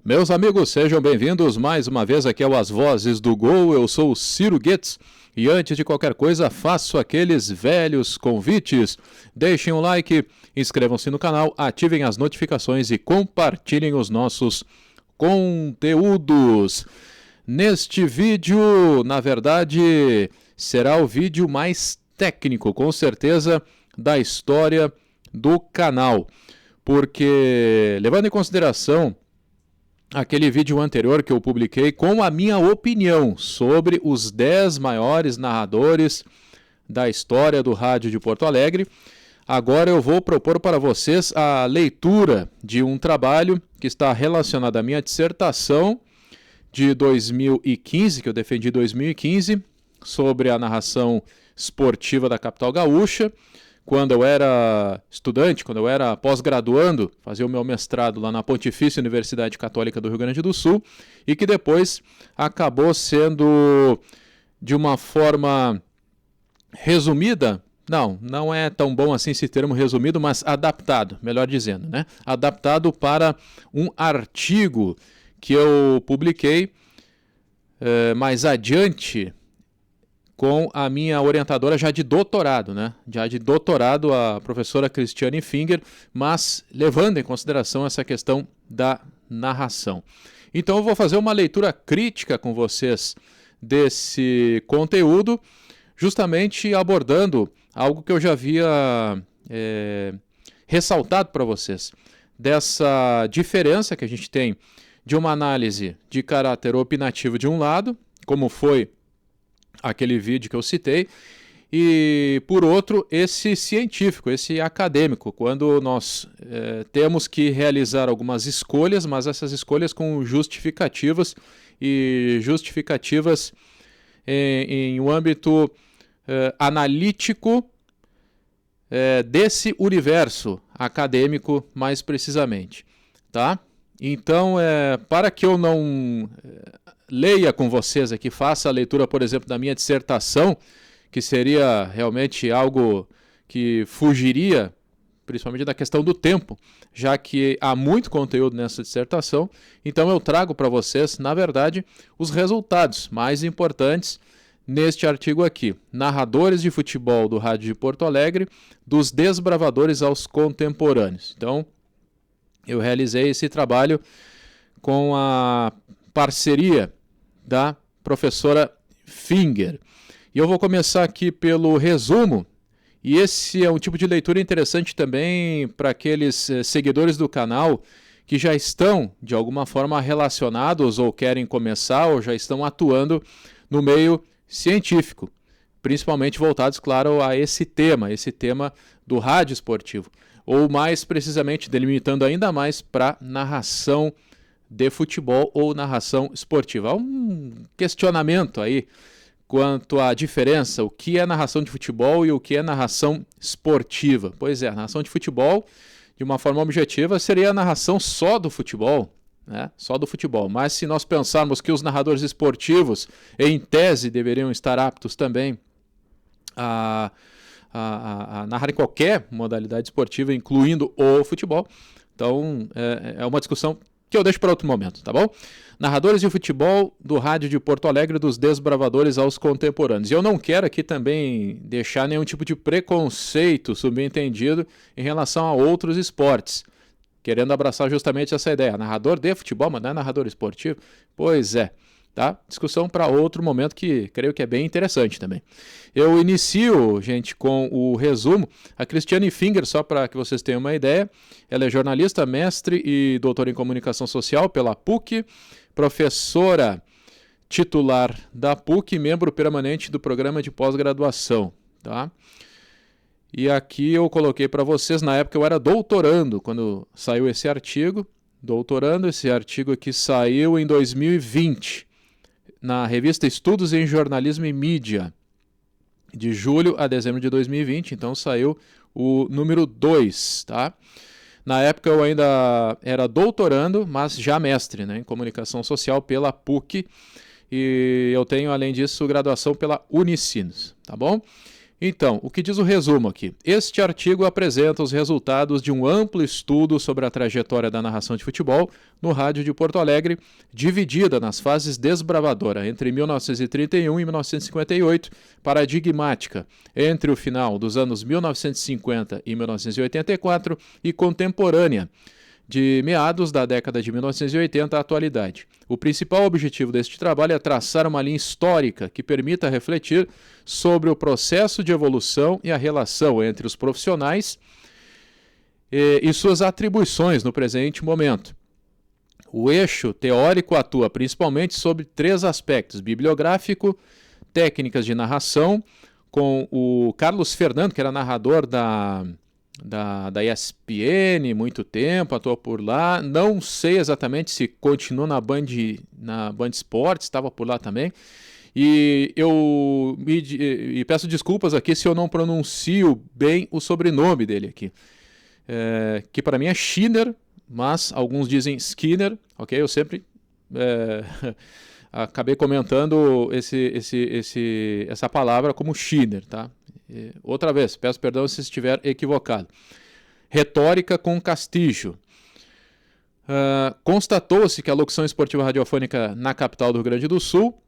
Meus amigos, sejam bem-vindos mais uma vez aqui ao As Vozes do Gol. Eu sou o Ciro Goetz e antes de qualquer coisa faço aqueles velhos convites. Deixem um like, inscrevam-se no canal, ativem as notificações e compartilhem os nossos conteúdos. Neste vídeo, na verdade, será o vídeo mais técnico, com certeza, da história do canal. Porque, levando em consideração aquele vídeo anterior que eu publiquei com a minha opinião sobre os 10 maiores narradores da história do rádio de Porto Alegre, agora eu vou propor para vocês a leitura de um trabalho que está relacionado à minha dissertação de 2015, que eu defendi em 2015, sobre a narração esportiva da capital gaúcha, quando eu era estudante, quando eu era pós-graduando, fazia o meu mestrado lá na Pontifícia Universidade Católica do Rio Grande do Sul, e que depois acabou sendo, de uma forma resumida, não é tão bom assim esse termo resumido, mas adaptado, melhor dizendo, né? Adaptado para um artigo que eu publiquei mais adiante, com a minha orientadora já de doutorado, né? Já de doutorado, a professora Cristiane Finger, mas levando em consideração essa questão da narração. Então eu vou fazer uma leitura crítica com vocês desse conteúdo, justamente abordando algo que eu já havia ressaltado para vocês, dessa diferença que a gente tem de uma análise de caráter opinativo de um lado, como foi aquele vídeo que eu citei, e por outro, esse científico, esse acadêmico, quando nós temos que realizar algumas escolhas, mas essas escolhas com justificativas, e justificativas em um âmbito analítico desse universo acadêmico, mais precisamente, tá? Então, para que eu não leia com vocês aqui, faça a leitura, por exemplo, da minha dissertação, que seria realmente algo que fugiria, principalmente da questão do tempo, já que há muito conteúdo nessa dissertação, então eu trago para vocês, na verdade, os resultados mais importantes neste artigo aqui. Narradores de futebol do Rádio de Porto Alegre, dos desbravadores aos contemporâneos. Então, eu realizei esse trabalho com a parceria da professora Finger. E eu vou começar aqui pelo resumo, e esse é um tipo de leitura interessante também para aqueles seguidores do canal que já estão, de alguma forma, relacionados ou querem começar ou já estão atuando no meio científico, principalmente voltados, claro, a esse tema do rádio esportivo, ou mais precisamente delimitando ainda mais para narração de futebol ou narração esportiva. Há um questionamento aí quanto à diferença, o que é narração de futebol e o que é narração esportiva. Pois é, a narração de futebol, de uma forma objetiva, seria a narração só do futebol, né? Só do futebol. Mas se nós pensarmos que os narradores esportivos, em tese, deveriam estar aptos também a narrar em qualquer modalidade esportiva, incluindo o futebol, então é uma discussão que eu deixo para outro momento, tá bom? Narradores de futebol do Rádio de Porto Alegre, dos desbravadores aos contemporâneos. E eu não quero aqui também deixar nenhum tipo de preconceito subentendido em relação a outros esportes, querendo abraçar justamente essa ideia. Narrador de futebol, mas não é narrador esportivo? Pois é, tá? Discussão para outro momento que creio que é bem interessante também. Eu inicio, gente, com o resumo. A Cristiane Finger, só para que vocês tenham uma ideia, ela é jornalista, mestre e doutora em comunicação social pela PUC, professora titular da PUC, membro permanente do programa de pós-graduação, tá? E aqui eu coloquei para vocês, na época eu era doutorando, quando saiu esse artigo, esse artigo aqui saiu em 2020, na revista Estudos em Jornalismo e Mídia, de julho a dezembro de 2020, então saiu o número 2, tá? Na época eu ainda era doutorando, mas já mestre, né, em comunicação social pela PUC, e eu tenho, além disso, graduação pela Unicinos, tá bom? Então, o que diz o resumo aqui? Este artigo apresenta os resultados de um amplo estudo sobre a trajetória da narração de futebol no rádio de Porto Alegre, dividida nas fases desbravadora entre 1931 e 1958, paradigmática entre o final dos anos 1950 e 1984 e contemporânea, de meados da década de 1980 à atualidade. O principal objetivo deste trabalho é traçar uma linha histórica que permita refletir sobre o processo de evolução e a relação entre os profissionais e suas atribuições no presente momento. O eixo teórico atua principalmente sobre 3 aspectos: bibliográfico, técnicas de narração, com o Carlos Fernando, que era narrador da ESPN, muito tempo, atuou por lá. Não sei exatamente se continuou na Band Esportes, estava por lá também. E eu peço desculpas aqui se eu não pronuncio bem o sobrenome dele aqui. Que para mim é Schinner, mas alguns dizem Skinner, ok? Eu sempre acabei comentando essa palavra como Schinner, tá? Outra vez, peço perdão se estiver equivocado. Retórica com Castillo. Constatou-se que a locução esportiva radiofônica na capital do Rio Grande do Sul,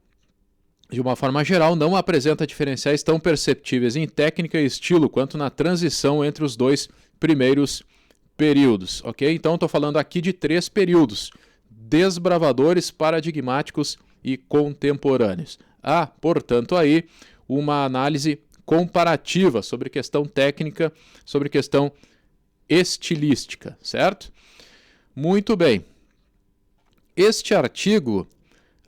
de uma forma geral, não apresenta diferenciais tão perceptíveis em técnica e estilo quanto na transição entre os 2 primeiros períodos, ok? Então, estou falando aqui de 3 períodos: desbravadores, paradigmáticos e contemporâneos. Há, portanto, aí uma análise comparativa sobre questão técnica, sobre questão estilística, certo? Muito bem. Este artigo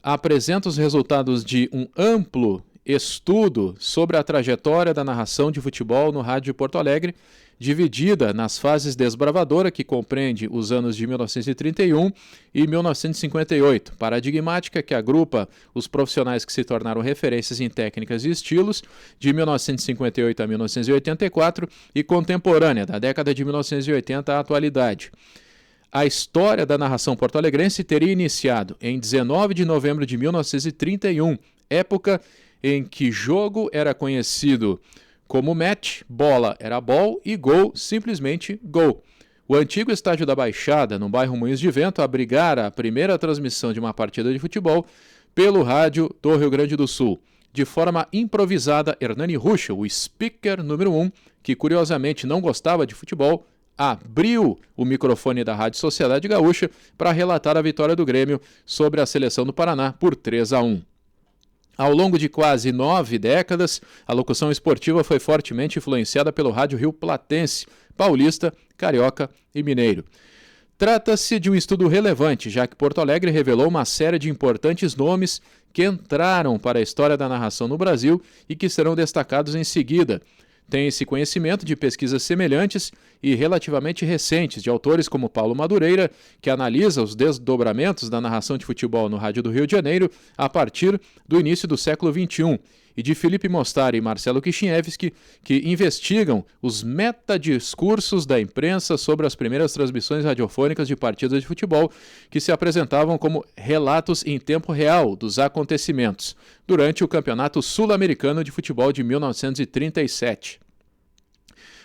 apresenta os resultados de um amplo estudo sobre a trajetória da narração de futebol no rádio de Porto Alegre, dividida nas fases desbravadora, que compreende os anos de 1931 e 1958, paradigmática, que agrupa os profissionais que se tornaram referências em técnicas e estilos, de 1958 a 1984, e contemporânea, da década de 1980 à atualidade. A história da narração porto-alegrense teria iniciado em 19 de novembro de 1931, época em que jogo era conhecido como match, bola era ball e gol simplesmente gol. O antigo estádio da Baixada, no bairro Moinhos de Vento, abrigara a primeira transmissão de uma partida de futebol pelo rádio do Rio Grande do Sul. De forma improvisada, Hernani Ruschel, o speaker número 1, que curiosamente não gostava de futebol, abriu o microfone da Rádio Sociedade Gaúcha para relatar a vitória do Grêmio sobre a seleção do Paraná por 3-1. Ao longo de quase 9 décadas, a locução esportiva foi fortemente influenciada pelo rádio Rio Platense, paulista, carioca e mineiro. Trata-se de um estudo relevante, já que Porto Alegre revelou uma série de importantes nomes que entraram para a história da narração no Brasil e que serão destacados em seguida. Tem-se conhecimento de pesquisas semelhantes e relativamente recentes de autores como Paulo Madureira, que analisa os desdobramentos da narração de futebol no rádio do Rio de Janeiro a partir do início do século XXI, e de Felipe Mostari e Marcelo Kishinevski, que investigam os metadiscursos da imprensa sobre as primeiras transmissões radiofônicas de partidas de futebol, que se apresentavam como relatos em tempo real dos acontecimentos, durante o Campeonato Sul-Americano de Futebol de 1937.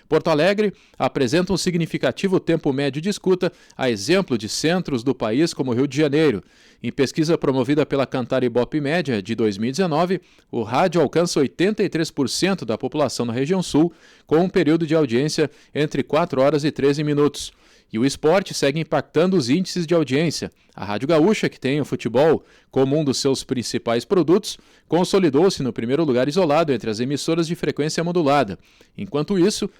Porto Alegre apresenta um significativo tempo médio de escuta, a exemplo de centros do país como o Rio de Janeiro. Em pesquisa promovida pela Cantar Ibope Média de 2019, o rádio alcança 83% da população na região sul, com um período de audiência entre 4 horas e 13 minutos. E o esporte segue impactando os índices de audiência. A Rádio Gaúcha, que tem o futebol como um dos seus principais produtos, consolidou-se no primeiro lugar isolado entre as emissoras de frequência modulada. Enquanto isso,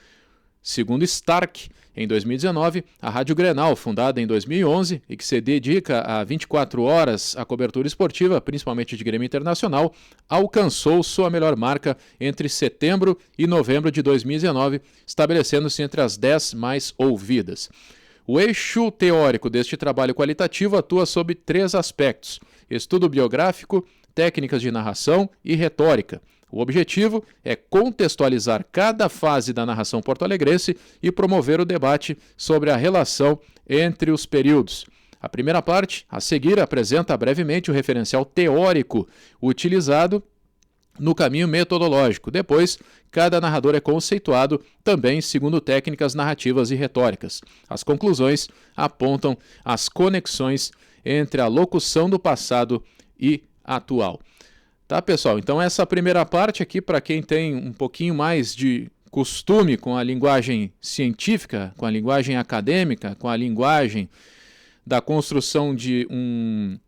segundo Stark, em 2019, a Rádio Grenal, fundada em 2011 e que se dedica a 24 horas à cobertura esportiva, principalmente de Grêmio Internacional, alcançou sua melhor marca entre setembro e novembro de 2019, estabelecendo-se entre as 10 mais ouvidas. O eixo teórico deste trabalho qualitativo atua sob 3 aspectos: estudo biográfico, técnicas de narração e retórica. O objetivo é contextualizar cada fase da narração porto-alegrense e promover o debate sobre a relação entre os períodos. A primeira parte, a seguir, apresenta brevemente o referencial teórico utilizado no caminho metodológico. Depois, cada narrador é conceituado também segundo técnicas narrativas e retóricas. As conclusões apontam as conexões entre a locução do passado e atual. Tá, pessoal? Então essa primeira parte aqui, para quem tem um pouquinho mais de costume com a linguagem científica, com a linguagem acadêmica, com a linguagem da construção de um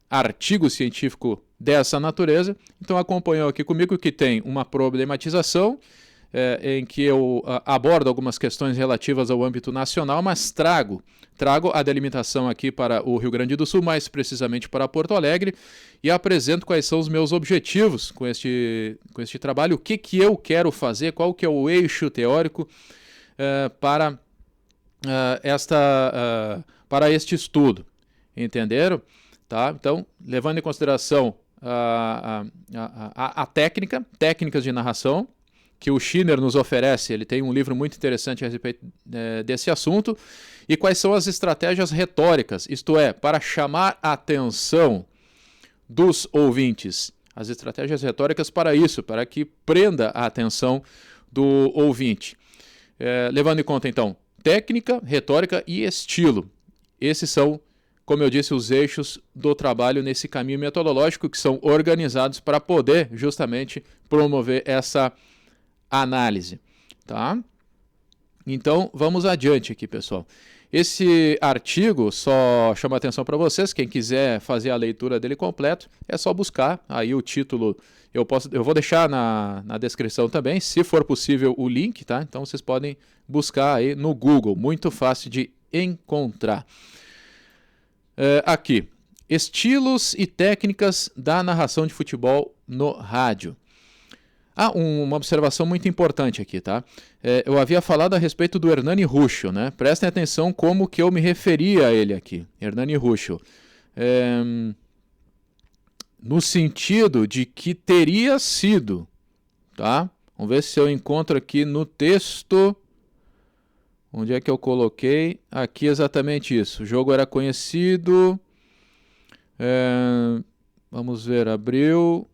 artigo científico dessa natureza, então acompanhou aqui comigo que tem uma problematização em que eu abordo algumas questões relativas ao âmbito nacional, mas trago a delimitação aqui para o Rio Grande do Sul, mais precisamente para Porto Alegre, e apresento quais são os meus objetivos com este trabalho, o que eu quero fazer, qual que é o eixo teórico para este estudo. Entenderam? Tá? Então, levando em consideração a técnicas de narração, que o Schiner nos oferece, ele tem um livro muito interessante a respeito desse assunto, e quais são as estratégias retóricas, isto é, para chamar a atenção dos ouvintes. As estratégias retóricas para isso, para que prenda a atenção do ouvinte. Levando em conta, então, técnica, retórica e estilo. Esses são, como eu disse, os eixos do trabalho nesse caminho metodológico que são organizados para poder justamente promover essa análise, tá? Então, vamos adiante aqui, pessoal. Esse artigo só chama atenção para vocês, quem quiser fazer a leitura dele completo, é só buscar, aí o título eu vou deixar na descrição também, se for possível o link, tá? Então vocês podem buscar aí no Google, muito fácil de encontrar. Aqui, estilos e técnicas da narração de futebol no rádio. Uma observação muito importante aqui, tá? Eu havia falado a respeito do Hernani Ruschel, né? Prestem atenção como que eu me referia a ele aqui, Hernani Ruschel. No sentido de que teria sido, tá? Vamos ver se eu encontro aqui no texto. Onde é que eu coloquei? Aqui exatamente isso. O jogo era conhecido. Vamos ver, abriu.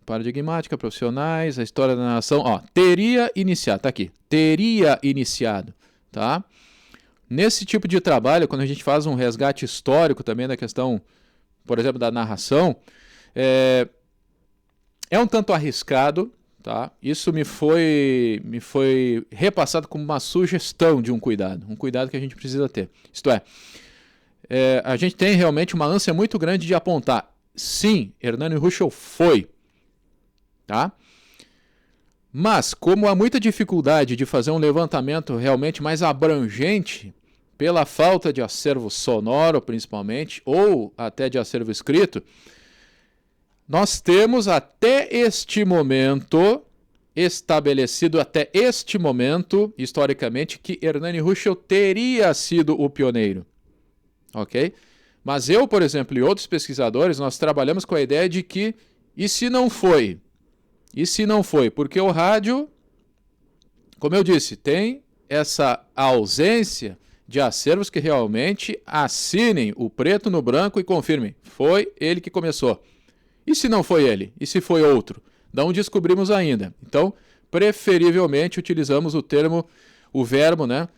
Paradigmática, profissionais, a história da narração. Teria iniciado, tá aqui. Teria iniciado, tá? Nesse tipo de trabalho, quando a gente faz um resgate histórico também da questão, por exemplo, da narração, é um tanto arriscado, tá? Isso me foi repassado como uma sugestão de um cuidado que a gente precisa ter. Isto é, a gente tem realmente uma ânsia muito grande de apontar, sim, Hernani Ruschel foi, tá? Mas, como há muita dificuldade de fazer um levantamento realmente mais abrangente, pela falta de acervo sonoro, principalmente, ou até de acervo escrito, nós temos até este momento, estabelecido até este momento, historicamente, que Hernani Ruschel teria sido o pioneiro. Ok? Mas eu, por exemplo, e outros pesquisadores, nós trabalhamos com a ideia de que, e se não foi? E se não foi? Porque o rádio, como eu disse, tem essa ausência de acervos que realmente assinem o preto no branco e confirmem, foi ele que começou. E se não foi ele? E se foi outro? Não descobrimos ainda. Então, preferivelmente utilizamos o verbo, né?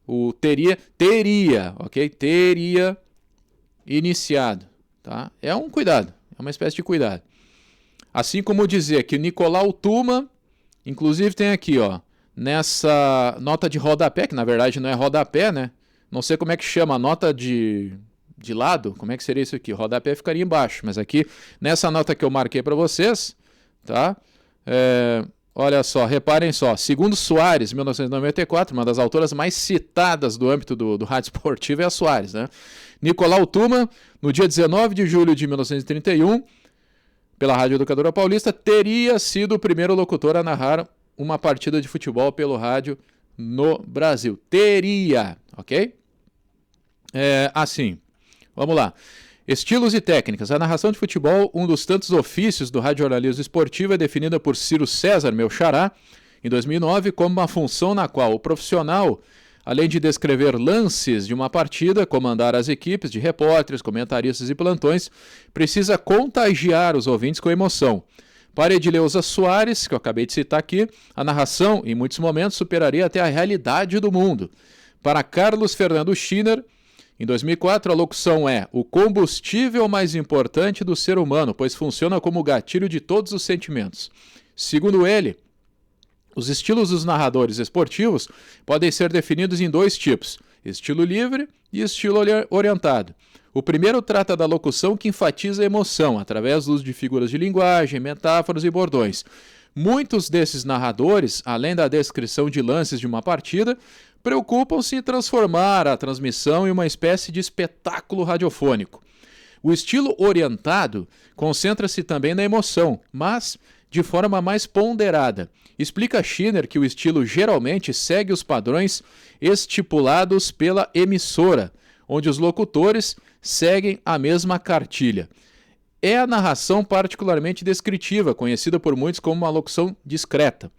O teria, ok? Teria iniciado, tá? É um cuidado, é uma espécie de cuidado. Assim como dizer que Nicolau Tuma, inclusive tem aqui, ó, nessa nota de rodapé, que na verdade não é rodapé, né? Não sei como é que chama, a nota de lado, como é que seria isso aqui? Rodapé ficaria embaixo, mas aqui, nessa nota que eu marquei para vocês, tá? Olha só, reparem só, segundo Soares, 1994, uma das autoras mais citadas do âmbito do rádio esportivo é a Soares, né? Nicolau Tuma, no dia 19 de julho de 1931, pela Rádio Educadora Paulista, teria sido o primeiro locutor a narrar uma partida de futebol pelo rádio no Brasil. Teria, ok? Assim, vamos lá. Estilos e técnicas. A narração de futebol, um dos tantos ofícios do radiojornalismo esportivo, é definida por Ciro César, meu xará, em 2009, como uma função na qual o profissional além de descrever lances de uma partida, comandar as equipes de repórteres, comentaristas e plantões, precisa contagiar os ouvintes com emoção. Para Edileuza Soares, que eu acabei de citar aqui, a narração, em muitos momentos, superaria até a realidade do mundo. Para Carlos Fernando Schiner, em 2004, a locução é o combustível mais importante do ser humano, pois funciona como gatilho de todos os sentimentos. Segundo ele, os estilos dos narradores esportivos podem ser definidos em 2 tipos, estilo livre e estilo orientado. O primeiro trata da locução que enfatiza a emoção, através do uso de figuras de linguagem, metáforas e bordões. Muitos desses narradores, além da descrição de lances de uma partida, preocupam-se em transformar a transmissão em uma espécie de espetáculo radiofônico. O estilo orientado concentra-se também na emoção, mas de forma mais ponderada. Explica Schiner que o estilo geralmente segue os padrões estipulados pela emissora, onde os locutores seguem a mesma cartilha. É a narração particularmente descritiva, conhecida por muitos como uma locução discreta.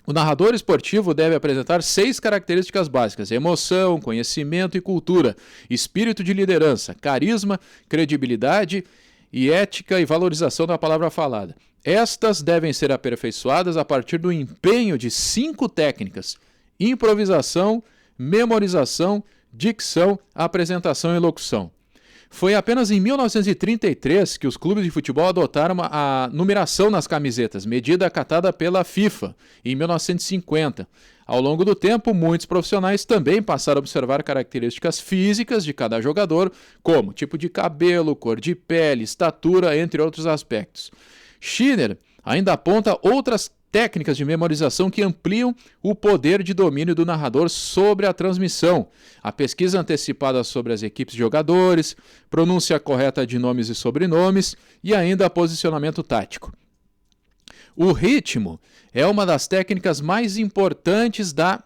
O narrador esportivo deve apresentar 6 características básicas: emoção, conhecimento e cultura, espírito de liderança, carisma, credibilidade e ética e valorização da palavra falada. Estas devem ser aperfeiçoadas a partir do empenho de 5 técnicas: improvisação, memorização, dicção, apresentação e locução. Foi apenas em 1933 que os clubes de futebol adotaram a numeração nas camisetas, medida acatada pela FIFA em 1950. Ao longo do tempo, muitos profissionais também passaram a observar características físicas de cada jogador, como tipo de cabelo, cor de pele, estatura, entre outros aspectos. Schiner ainda aponta outras técnicas de memorização que ampliam o poder de domínio do narrador sobre a transmissão, a pesquisa antecipada sobre as equipes de jogadores, pronúncia correta de nomes e sobrenomes e ainda posicionamento tático. O ritmo é uma das técnicas mais importantes da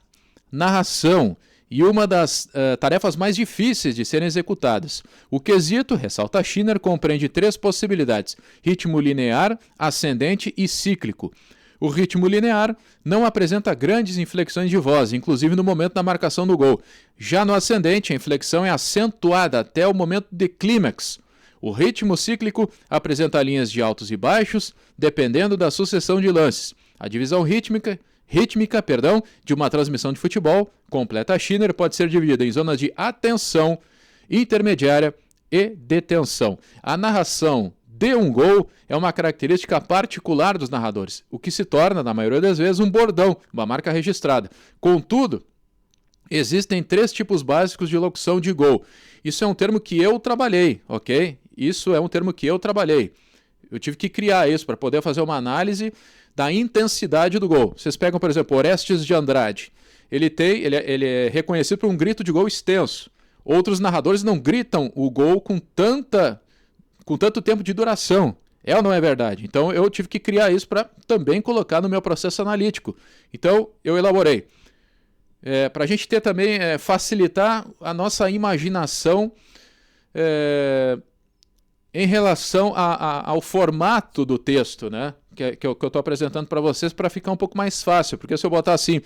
narração e uma das tarefas mais difíceis de serem executadas. O quesito, ressalta Schiner, compreende 3 possibilidades: ritmo linear, ascendente e cíclico. O ritmo linear não apresenta grandes inflexões de voz, inclusive no momento da marcação do gol. Já no ascendente, a inflexão é acentuada até o momento de clímax. O ritmo cíclico apresenta linhas de altos e baixos, dependendo da sucessão de lances. A divisão rítmica de uma transmissão de futebol, completa Schiner, pode ser dividida em zonas de atenção, intermediária e detenção. A narração de um gol é uma característica particular dos narradores, o que se torna, na maioria das vezes, um bordão, uma marca registrada. Contudo, existem 3 tipos básicos de locução de gol. Isso é um termo que eu trabalhei, ok? Isso é um termo que eu trabalhei. Eu tive que criar isso para poder fazer uma análise da intensidade do gol. Vocês pegam, por exemplo, Orestes de Andrade. Ele é reconhecido por um grito de gol extenso. Outros narradores não gritam o gol com tanto tempo de duração. É ou não é verdade? Então eu tive que criar isso para também colocar no meu processo analítico. Então eu elaborei. Para a gente ter também, facilitar a nossa imaginação em relação ao formato do texto, né? que eu estou apresentando para vocês, para ficar um pouco mais fácil. Porque se eu botar assim,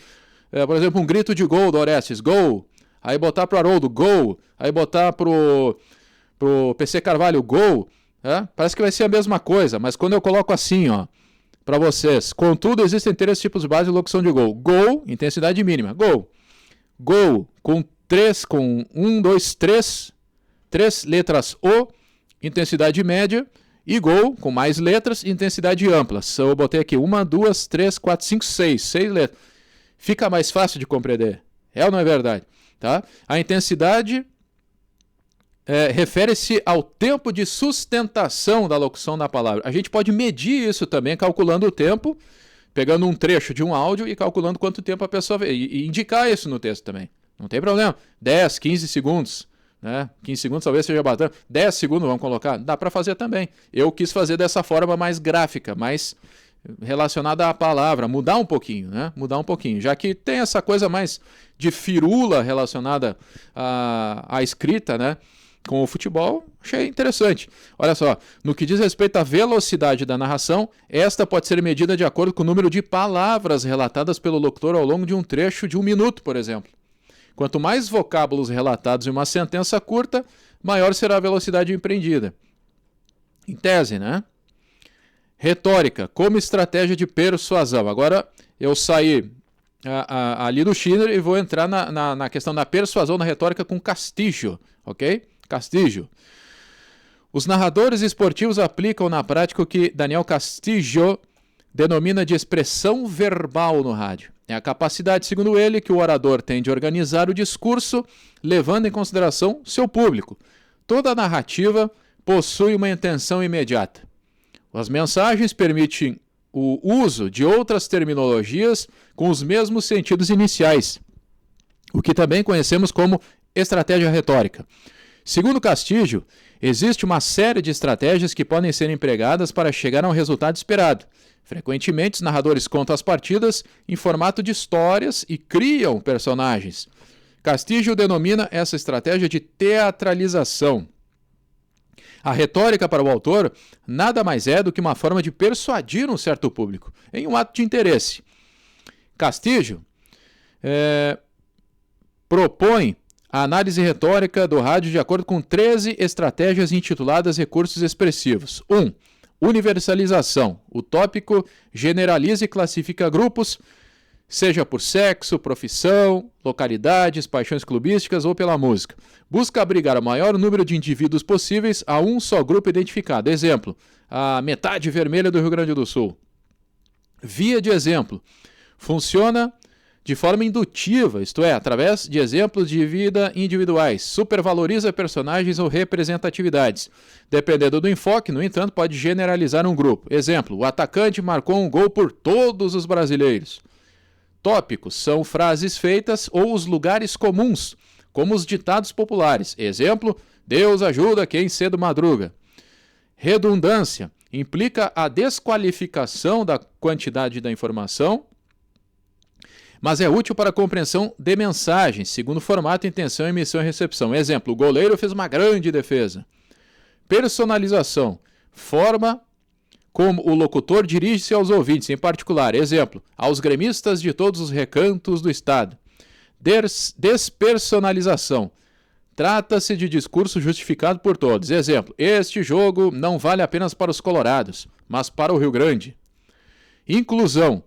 por exemplo, um grito de gol do Orestes, gol, aí botar para o Haroldo, gol, aí botar pro PC Carvalho, gol, parece que vai ser a mesma coisa, mas quando eu coloco assim, ó, para vocês, contudo, existem 3 tipos básicos de locução de gol. Gol, intensidade mínima, gol. Gol, com 1, 2, 3 letras O, intensidade média, e gol, com mais letras, intensidade ampla. Eu botei aqui 1, 2, 3, 4, 5, 6 letras. Fica mais fácil de compreender. É ou não é verdade? Tá? A intensidade refere-se ao tempo de sustentação da locução da palavra. A gente pode medir isso também calculando o tempo, pegando um trecho de um áudio e calculando quanto tempo a pessoa vê. E indicar isso no texto também. Não tem problema. 10, 15 segundos. Né? 15 segundos talvez seja bastante. 10 segundos vamos colocar. Dá para fazer também. Eu quis fazer dessa forma mais gráfica, mais relacionada à palavra. Mudar um pouquinho, né? Mudar um pouquinho. Já que tem essa coisa mais de firula relacionada à escrita, né? Com o futebol, achei interessante. Olha só, no que diz respeito à velocidade da narração, esta pode ser medida de acordo com o número de palavras relatadas pelo locutor ao longo de um trecho de 1 minuto, por exemplo. Quanto mais vocábulos relatados em uma sentença curta, maior será a velocidade empreendida. Em tese, né? Retórica, como estratégia de persuasão. Agora eu saí ali do Schiller e vou entrar na questão da persuasão na retórica com Castillo, ok? Castillo. Os narradores esportivos aplicam na prática o que Daniel Castillo denomina de expressão verbal no rádio. É a capacidade, segundo ele, que o orador tem de organizar o discurso, levando em consideração seu público. Toda narrativa possui uma intenção imediata. As mensagens permitem o uso de outras terminologias com os mesmos sentidos iniciais, o que também conhecemos como estratégia retórica. Segundo Castillo, existe uma série de estratégias que podem ser empregadas para chegar ao resultado esperado. Frequentemente, os narradores contam as partidas em formato de histórias e criam personagens. Castillo denomina essa estratégia de teatralização. A retórica para o autor nada mais é do que uma forma de persuadir um certo público, em um ato de interesse. Castillo propõe a análise retórica do rádio de acordo com 13 estratégias intituladas recursos expressivos. 1. Universalização. O tópico generaliza e classifica grupos, seja por sexo, profissão, localidades, paixões clubísticas ou pela música. Busca abrigar o maior número de indivíduos possíveis a um só grupo identificado. Exemplo, a metade vermelha do Rio Grande do Sul. Via de exemplo. Funciona de forma indutiva, isto é, através de exemplos de vida individuais. Supervaloriza personagens ou representatividades. Dependendo do enfoque, no entanto, pode generalizar um grupo. Exemplo, o atacante marcou um gol por todos os brasileiros. Tópicos são frases feitas ou os lugares comuns, como os ditados populares. Exemplo, Deus ajuda quem cedo madruga. Redundância implica a desqualificação da quantidade da informação, mas é útil para a compreensão de mensagens, segundo formato, intenção, emissão e recepção. Exemplo, o goleiro fez uma grande defesa. Personalização, forma como o locutor dirige-se aos ouvintes, em particular, exemplo, aos gremistas de todos os recantos do estado. Despersonalização, trata-se de discurso justificado por todos. Exemplo, este jogo não vale apenas para os colorados, mas para o Rio Grande. Inclusão,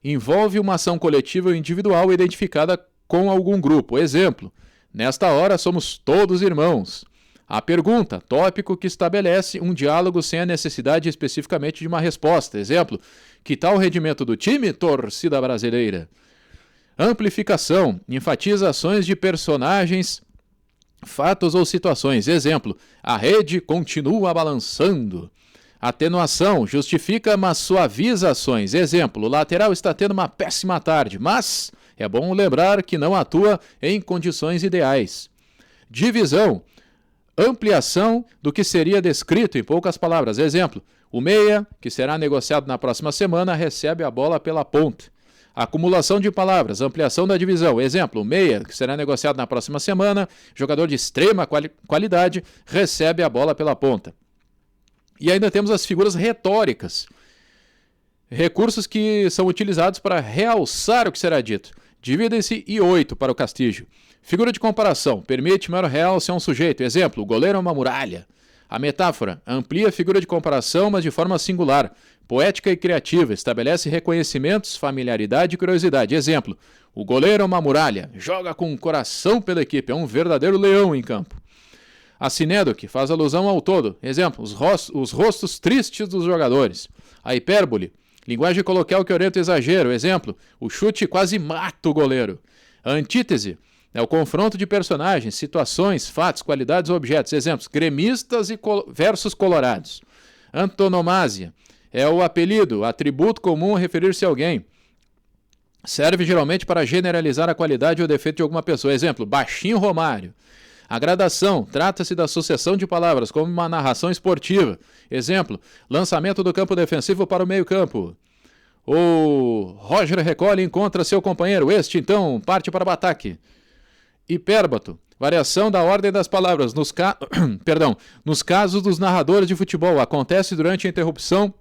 envolve uma ação coletiva ou individual identificada com algum grupo. Exemplo, nesta hora somos todos irmãos. A pergunta, tópico que estabelece um diálogo sem a necessidade especificamente de uma resposta. Exemplo, que tal o rendimento do time, torcida brasileira? Amplificação, enfatiza ações de personagens, fatos ou situações. Exemplo, a rede continua balançando. Atenuação, justifica, mas suaviza ações. Exemplo, o lateral está tendo uma péssima tarde, mas é bom lembrar que não atua em condições ideais. Divisão, ampliação do que seria descrito em poucas palavras. Exemplo, o meia, que será negociado na próxima semana, recebe a bola pela ponta. Acumulação de palavras, ampliação da divisão. Exemplo, o meia, que será negociado na próxima semana, jogador de extrema qualidade, recebe a bola pela ponta. E ainda temos as figuras retóricas, recursos que são utilizados para realçar o que será dito. Dividem-se em 8 para o Castillo. Figura de comparação, permite maior realce a um sujeito. Exemplo, o goleiro é uma muralha. A metáfora, amplia a figura de comparação, mas de forma singular, poética e criativa, estabelece reconhecimentos, familiaridade e curiosidade. Exemplo, o goleiro é uma muralha, joga com coração pela equipe, é um verdadeiro leão em campo. A sinédoque faz alusão ao todo. Exemplo, os rostos tristes dos jogadores. A hipérbole, linguagem coloquial que orienta o exagero. Exemplo, o chute quase mata o goleiro. A antítese é o confronto de personagens, situações, fatos, qualidades ou objetos. Exemplos, gremistas versus colorados. Antonomásia é o apelido, atributo comum a referir-se a alguém. Serve geralmente para generalizar a qualidade ou defeito de alguma pessoa. Exemplo, baixinho Romário. A gradação trata-se da sucessão de palavras, como uma narração esportiva. Exemplo, lançamento do campo defensivo para o meio-campo. O Roger recolhe e encontra seu companheiro. Este, então, parte para o ataque. Hipérbato, variação da ordem das palavras. Nos casos dos narradores de futebol, acontece durante a interrupção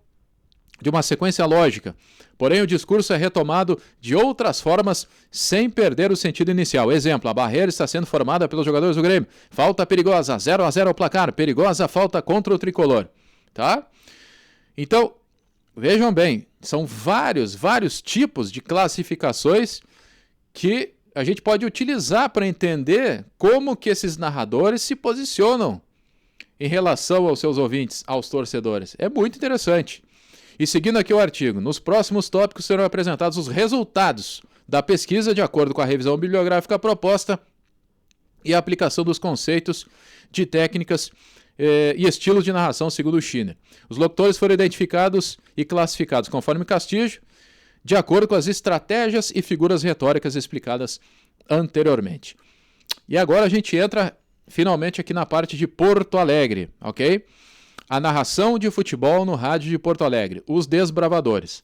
de uma sequência lógica. Porém, o discurso é retomado de outras formas sem perder o sentido inicial. Exemplo, a barreira está sendo formada pelos jogadores do Grêmio. Falta perigosa, 0-0 ao placar. Perigosa falta contra o Tricolor. Tá? Então, vejam bem, são vários tipos de classificações que a gente pode utilizar para entender como que esses narradores se posicionam em relação aos seus ouvintes, aos torcedores. É muito interessante. E seguindo aqui o artigo, nos próximos tópicos serão apresentados os resultados da pesquisa de acordo com a revisão bibliográfica proposta e a aplicação dos conceitos de técnicas e estilos de narração segundo o Schiner. Os locutores foram identificados e classificados conforme Castillo, de acordo com as estratégias e figuras retóricas explicadas anteriormente. E agora a gente entra finalmente aqui na parte de Porto Alegre, ok? A narração de futebol no rádio de Porto Alegre, os desbravadores.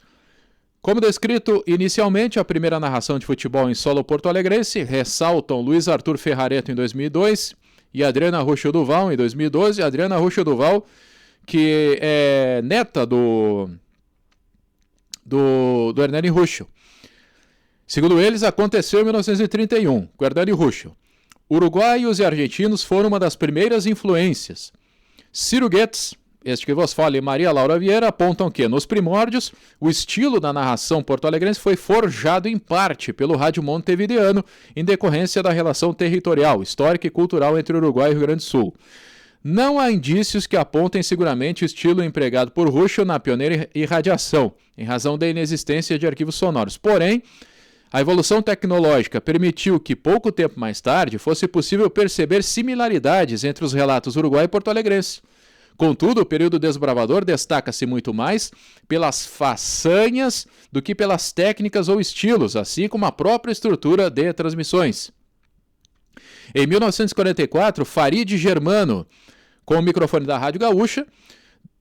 Como descrito inicialmente, a primeira narração de futebol em solo porto-alegrense ressaltam Luiz Arthur Ferrareto em 2002 e Adriana Ruschel Duval em 2012. Adriana Ruschel Duval, que é neta do Hernani Ruschel. Segundo eles, aconteceu em 1931, com Hernani Ruschel. Uruguaios e argentinos foram uma das primeiras influências. Ciro Goetz, este que vos fala, e Maria Laura Vieira apontam que, nos primórdios, o estilo da narração porto-alegrense foi forjado em parte pelo rádio montevideano em decorrência da relação territorial, histórica e cultural entre Uruguai e Rio Grande do Sul. Não há indícios que apontem seguramente o estilo empregado por Ruschel na pioneira irradiação, em razão da inexistência de arquivos sonoros. Porém, a evolução tecnológica permitiu que, pouco tempo mais tarde, fosse possível perceber similaridades entre os relatos uruguai e porto-alegrense. Contudo, o período desbravador destaca-se muito mais pelas façanhas do que pelas técnicas ou estilos, assim como a própria estrutura de transmissões. Em 1944, Farid Germano, com o microfone da Rádio Gaúcha,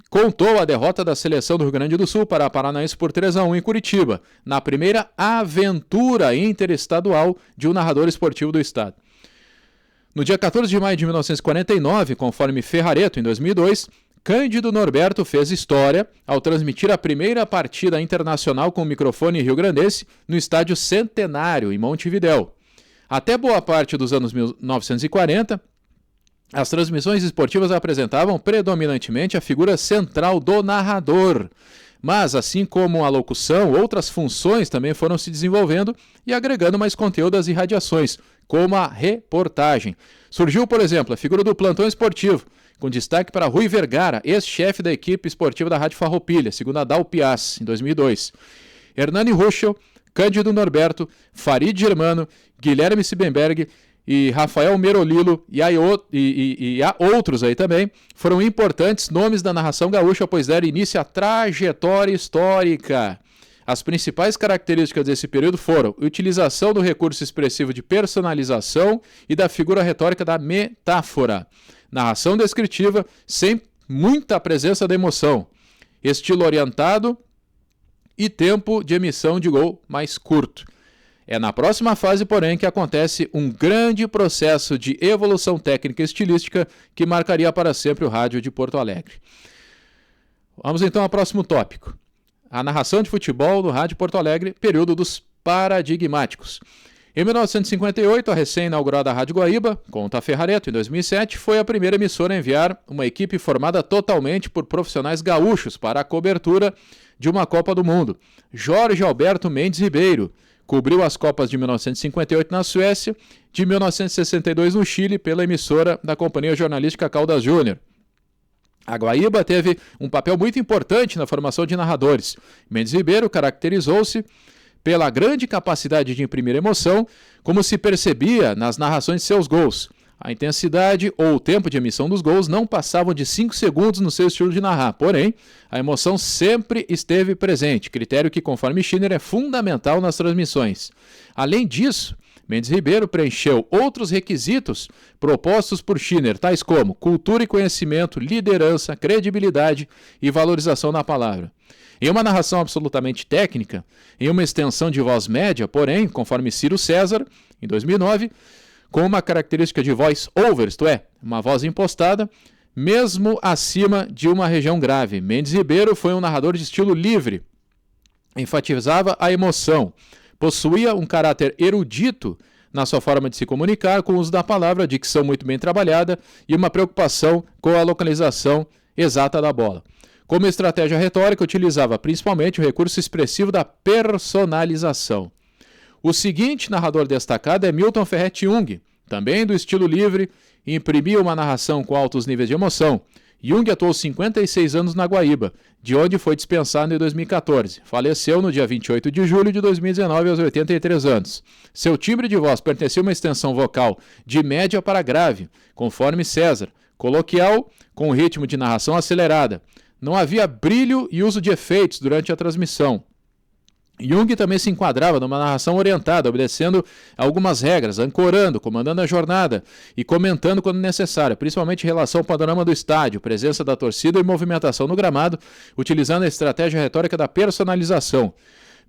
contou a derrota da seleção do Rio Grande do Sul para a Paranaense por 3-1 em Curitiba, na primeira aventura interestadual de um narrador esportivo do estado. No dia 14 de maio de 1949, conforme Ferrareto, em 2002, Cândido Norberto fez história ao transmitir a primeira partida internacional com o microfone rio-grandense no Estádio Centenário, em Montevidéu. Até boa parte dos anos 1940, as transmissões esportivas apresentavam predominantemente a figura central do narrador. Mas, assim como a locução, outras funções também foram se desenvolvendo e agregando mais conteúdo às irradiações, como a reportagem. Surgiu, por exemplo, a figura do plantão esportivo, com destaque para Rui Vergara, ex-chefe da equipe esportiva da Rádio Farroupilha, segundo a Dal Piaz, em 2002. Hernani Ruschel, Cândido Norberto, Farid Germano, Guilherme Siebenberg e Rafael Merolilo e há outros aí também, foram importantes nomes da narração gaúcha, pois deram início à trajetória histórica. As principais características desse período foram a utilização do recurso expressivo de personalização e da figura retórica da metáfora, narração descritiva sem muita presença da emoção, estilo orientado e tempo de emissão de gol mais curto. É na próxima fase, porém, que acontece um grande processo de evolução técnica e estilística que marcaria para sempre o rádio de Porto Alegre. Vamos então ao próximo tópico. A narração de futebol no rádio Porto Alegre, período dos paradigmáticos. Em 1958, a recém-inaugurada Rádio Guaíba, conta Ferrareto, em 2007, foi a primeira emissora a enviar uma equipe formada totalmente por profissionais gaúchos para a cobertura de uma Copa do Mundo. Jorge Alberto Mendes Ribeiro cobriu as Copas de 1958 na Suécia, de 1962 no Chile, pela emissora da Companhia Jornalística Caldas Júnior. A Guaíba teve um papel muito importante na formação de narradores. Mendes Ribeiro caracterizou-se pela grande capacidade de imprimir emoção, como se percebia nas narrações de seus gols. A intensidade ou o tempo de emissão dos gols não passavam de 5 segundos no seu estilo de narrar, porém, a emoção sempre esteve presente, critério que, conforme Schiner, é fundamental nas transmissões. Além disso, Mendes Ribeiro preencheu outros requisitos propostos por Schiner, tais como cultura e conhecimento, liderança, credibilidade e valorização da palavra. Em uma narração absolutamente técnica, em uma extensão de voz média, porém, conforme Ciro César, em 2009, com uma característica de voice over, isto é, uma voz impostada, mesmo acima de uma região grave. Mendes Ribeiro foi um narrador de estilo livre, enfatizava a emoção, possuía um caráter erudito na sua forma de se comunicar, com o uso da palavra, dicção muito bem trabalhada e uma preocupação com a localização exata da bola. Como estratégia retórica, utilizava principalmente o recurso expressivo da personalização. O seguinte narrador destacado é Milton Ferretti Jung, também do estilo livre, imprimia uma narração com altos níveis de emoção. Jung atuou 56 anos na Guaíba, de onde foi dispensado em 2014. Faleceu no dia 28 de julho de 2019, aos 83 anos. Seu timbre de voz pertencia a uma extensão vocal de média para grave, conforme César, coloquial, com ritmo de narração acelerada. Não havia brilho e uso de efeitos durante a transmissão. Jung também se enquadrava numa narração orientada, obedecendo algumas regras, ancorando, comandando a jornada e comentando quando necessário, principalmente em relação ao panorama do estádio, presença da torcida e movimentação no gramado, utilizando a estratégia retórica da personalização.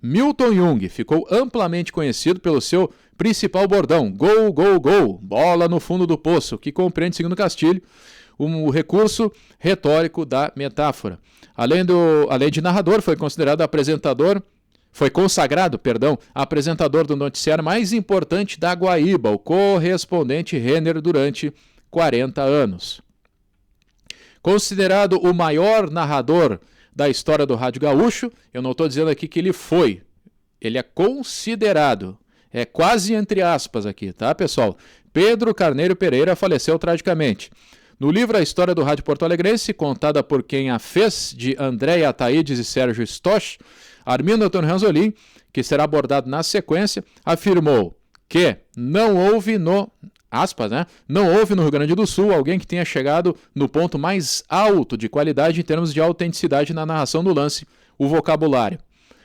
Milton Jung ficou amplamente conhecido pelo seu principal bordão, gol, gol, gol, bola no fundo do poço, que compreende, segundo Castilho, o recurso retórico da metáfora. Além de narrador, foi consagrado, apresentador do noticiário mais importante da Guaíba, o correspondente Renner, durante 40 anos. Considerado o maior narrador da história do Rádio Gaúcho, eu não estou dizendo aqui que ele foi, ele é considerado, é quase entre aspas aqui, tá, pessoal? Pedro Carneiro Pereira faleceu tragicamente. No livro A História do Rádio Porto Alegrense, contada por quem a fez, de Andréia Ataídes e Sérgio Stosch, Armindo Antônio Ranzolin, que será abordado na sequência, afirmou que não houve no Rio Grande do Sul alguém que tenha chegado no ponto mais alto de qualidade em termos de autenticidade na narração do lance, o vocabulário.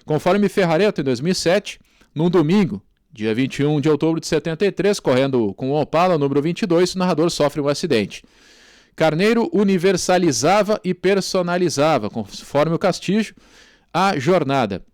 Conforme Ferrareto, em 2007, num domingo, dia 21 de outubro de 73, correndo com o Opala, número 22, o narrador sofre um acidente. Carneiro universalizava e personalizava, conforme o Castilho, a jornada.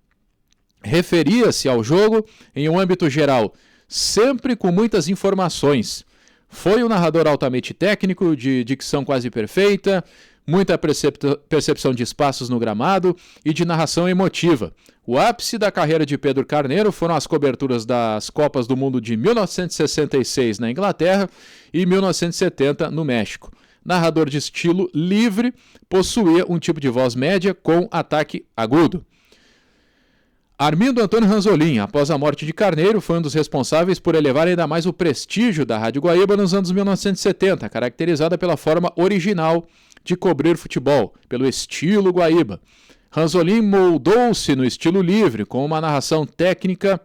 Referia-se ao jogo em um âmbito geral, sempre com muitas informações. Foi um narrador altamente técnico, de dicção quase perfeita, muita percepção de espaços no gramado e de narração emotiva. O ápice da carreira de Pedro Carneiro foram as coberturas das Copas do Mundo de 1966 na Inglaterra e 1970 no México. Narrador de estilo livre, possuía um tipo de voz média com ataque agudo. Armindo Antônio Ranzolin, após a morte de Carneiro, foi um dos responsáveis por elevar ainda mais o prestígio da Rádio Guaíba nos anos 1970, caracterizada pela forma original de cobrir futebol, pelo estilo Guaíba. Ranzolin moldou-se no estilo livre, com uma narração técnica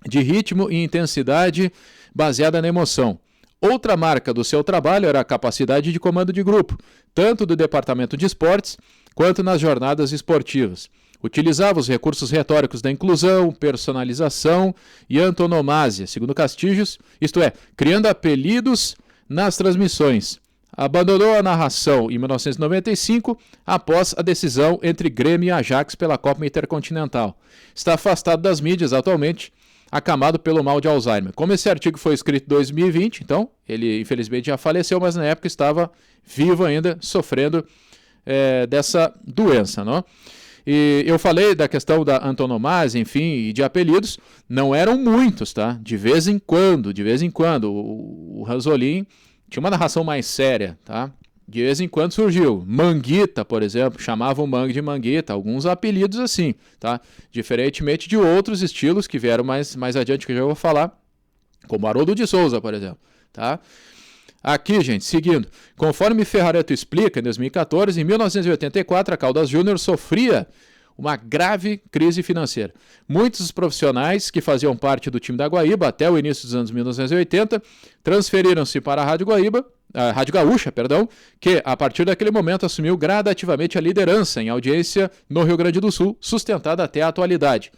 de ritmo e intensidade baseada na emoção. Outra marca do seu trabalho era a capacidade de comando de grupo, tanto do departamento de esportes quanto nas jornadas esportivas. Utilizava os recursos retóricos da inclusão, personalização e antonomásia, segundo Castilhos, isto é, criando apelidos nas transmissões. Abandonou a narração em 1995 após a decisão entre Grêmio e Ajax pela Copa Intercontinental. Está afastado das mídias atualmente, acamado pelo mal de Alzheimer. Como esse artigo foi escrito em 2020, então, ele infelizmente já faleceu, mas na época estava vivo ainda, sofrendo dessa doença, não? E eu falei da questão da antonomásia, enfim, e de apelidos, não eram muitos, tá? De vez em quando, o Ranzolin tinha uma narração mais séria, tá? De vez em quando surgiu. Manguita, por exemplo, chamavam o Mangue de Manguita, alguns apelidos assim, tá? Diferentemente de outros estilos que vieram mais adiante, que eu já vou falar, como Haroldo de Souza, por exemplo, tá? Aqui, gente, seguindo. Conforme Ferrareto explica, em 2014, em 1984, a Caldas Júnior sofria uma grave crise financeira. Muitos profissionais que faziam parte do time da Guaíba até o início dos anos 1980 transferiram-se para a Rádio Gaúcha, que a partir daquele momento assumiu gradativamente a liderança em audiência no Rio Grande do Sul, sustentada até a atualidade.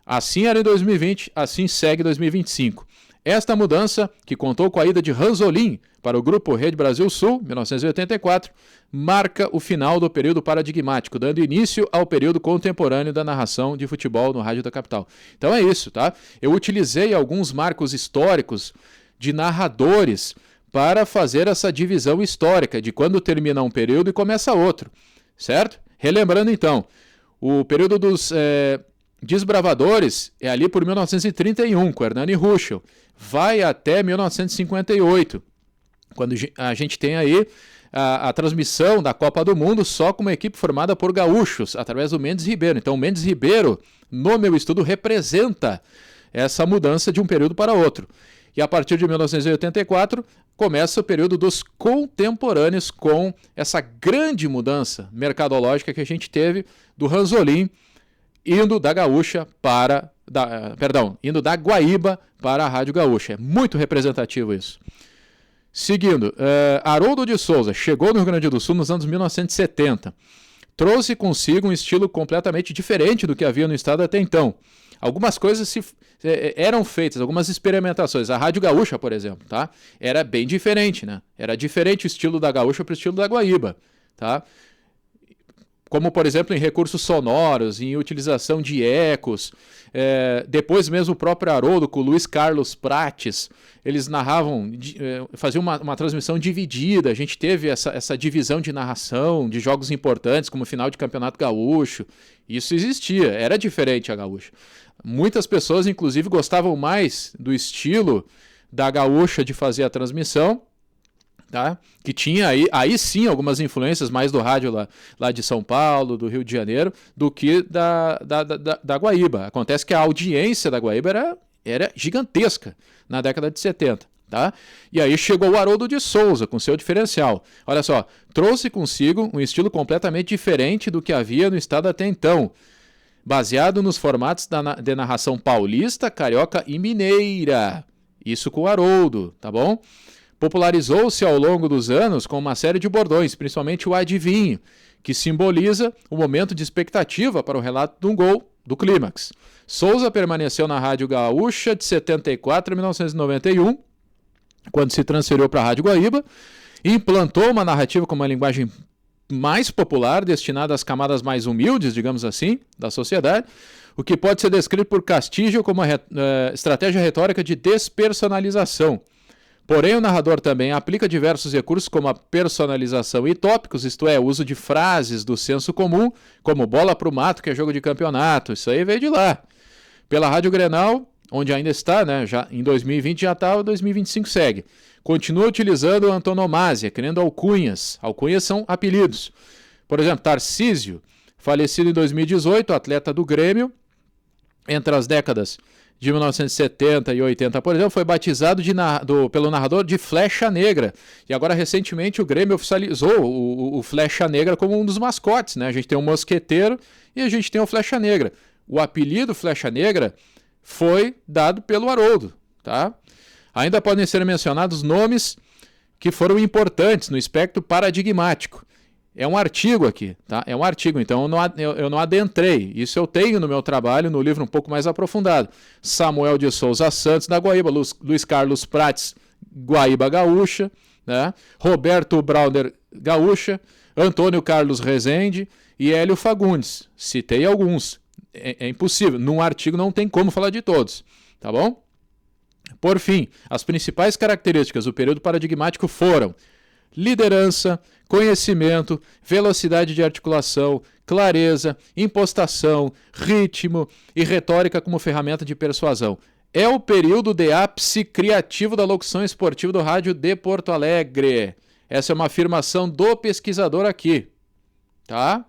Assim era em 2020, assim segue em 2025. Esta mudança, que contou com a ida de Ranzolin para o Grupo Rede Brasil Sul, 1984, marca o final do período paradigmático, dando início ao período contemporâneo da narração de futebol no Rádio da Capital. Então é isso, tá? Eu utilizei alguns marcos históricos de narradores para fazer essa divisão histórica de quando termina um período e começa outro, certo? Relembrando então, o período dos desbravadores é ali por 1931, com Hernani Ruschel, vai até 1958, quando a gente tem aí a transmissão da Copa do Mundo só com uma equipe formada por gaúchos, através do Mendes Ribeiro. Então o Mendes Ribeiro, no meu estudo, representa essa mudança de um período para outro. E a partir de 1984, começa o período dos contemporâneos com essa grande mudança mercadológica que a gente teve do Ranzolin indo da Gaúcha para... indo da Guaíba para a Rádio Gaúcha. É muito representativo isso. Seguindo, Haroldo de Souza chegou no Rio Grande do Sul nos anos 1970. Trouxe consigo um estilo completamente diferente do que havia no estado até então. Algumas coisas eram feitas, algumas experimentações. A Rádio Gaúcha, por exemplo, tá? Era bem diferente, né? Era diferente o estilo da Gaúcha para o estilo da Guaíba, tá? Como, por exemplo, em recursos sonoros, em utilização de ecos. Depois mesmo o próprio Haroldo, com o Luiz Carlos Prates, eles narravam, faziam uma transmissão dividida. A gente teve essa divisão de narração de jogos importantes, como o final de Campeonato Gaúcho. Isso existia, era diferente a Gaúcha. Muitas pessoas, inclusive, gostavam mais do estilo da Gaúcha de fazer a transmissão, tá? Que tinha aí sim algumas influências mais do rádio lá de São Paulo, do Rio de Janeiro, do que da Guaíba. Acontece que a audiência da Guaíba era gigantesca na década de 70. Tá? E aí chegou o Haroldo de Souza com seu diferencial. Olha só, trouxe consigo um estilo completamente diferente do que havia no estado até então, baseado nos formatos de narração paulista, carioca e mineira. Isso com o Haroldo, tá bom? Popularizou-se ao longo dos anos com uma série de bordões, principalmente o adivinho, que simboliza o momento de expectativa para o relato de um gol do clímax. Souza permaneceu na Rádio Gaúcha de 74 a 1991, quando se transferiu para a Rádio Guaíba, e implantou uma narrativa com uma linguagem mais popular, destinada às camadas mais humildes, digamos assim, da sociedade, o que pode ser descrito por Castillo como uma estratégia retórica de despersonalização. Porém, o narrador também aplica diversos recursos como a personalização e tópicos, isto é, o uso de frases do senso comum, como bola pro mato, que é jogo de campeonato. Isso aí veio de lá. Pela Rádio Grenal, onde ainda está, né, já em 2020 já está, 2025 segue. Continua utilizando antonomásia, criando alcunhas. Alcunhas são apelidos. Por exemplo, Tarcísio, falecido em 2018, atleta do Grêmio, entre as décadas de 1970 e 80, por exemplo, foi batizado pelo narrador de Flecha Negra. E agora, recentemente, o Grêmio oficializou o Flecha Negra como um dos mascotes, né? A gente tem o Mosqueteiro e a gente tem o Flecha Negra. O apelido Flecha Negra foi dado pelo Haroldo, tá? Ainda podem ser mencionados nomes que foram importantes no espectro paradigmático. É um artigo aqui, tá? É um artigo, então eu não adentrei. Isso eu tenho no meu trabalho, no livro um pouco mais aprofundado. Samuel de Souza Santos, da Guaíba, Luiz Carlos Prates, Guaíba Gaúcha, né? Roberto Brauner Gaúcha, Antônio Carlos Rezende e Hélio Fagundes. Citei alguns. É impossível. Num artigo não tem como falar de todos, tá bom? Por fim, as principais características do período paradigmático foram liderança, conhecimento, velocidade de articulação, clareza, impostação, ritmo e retórica como ferramenta de persuasão. É o período de ápice criativo da locução esportiva do rádio de Porto Alegre. Essa é uma afirmação do pesquisador aqui, tá?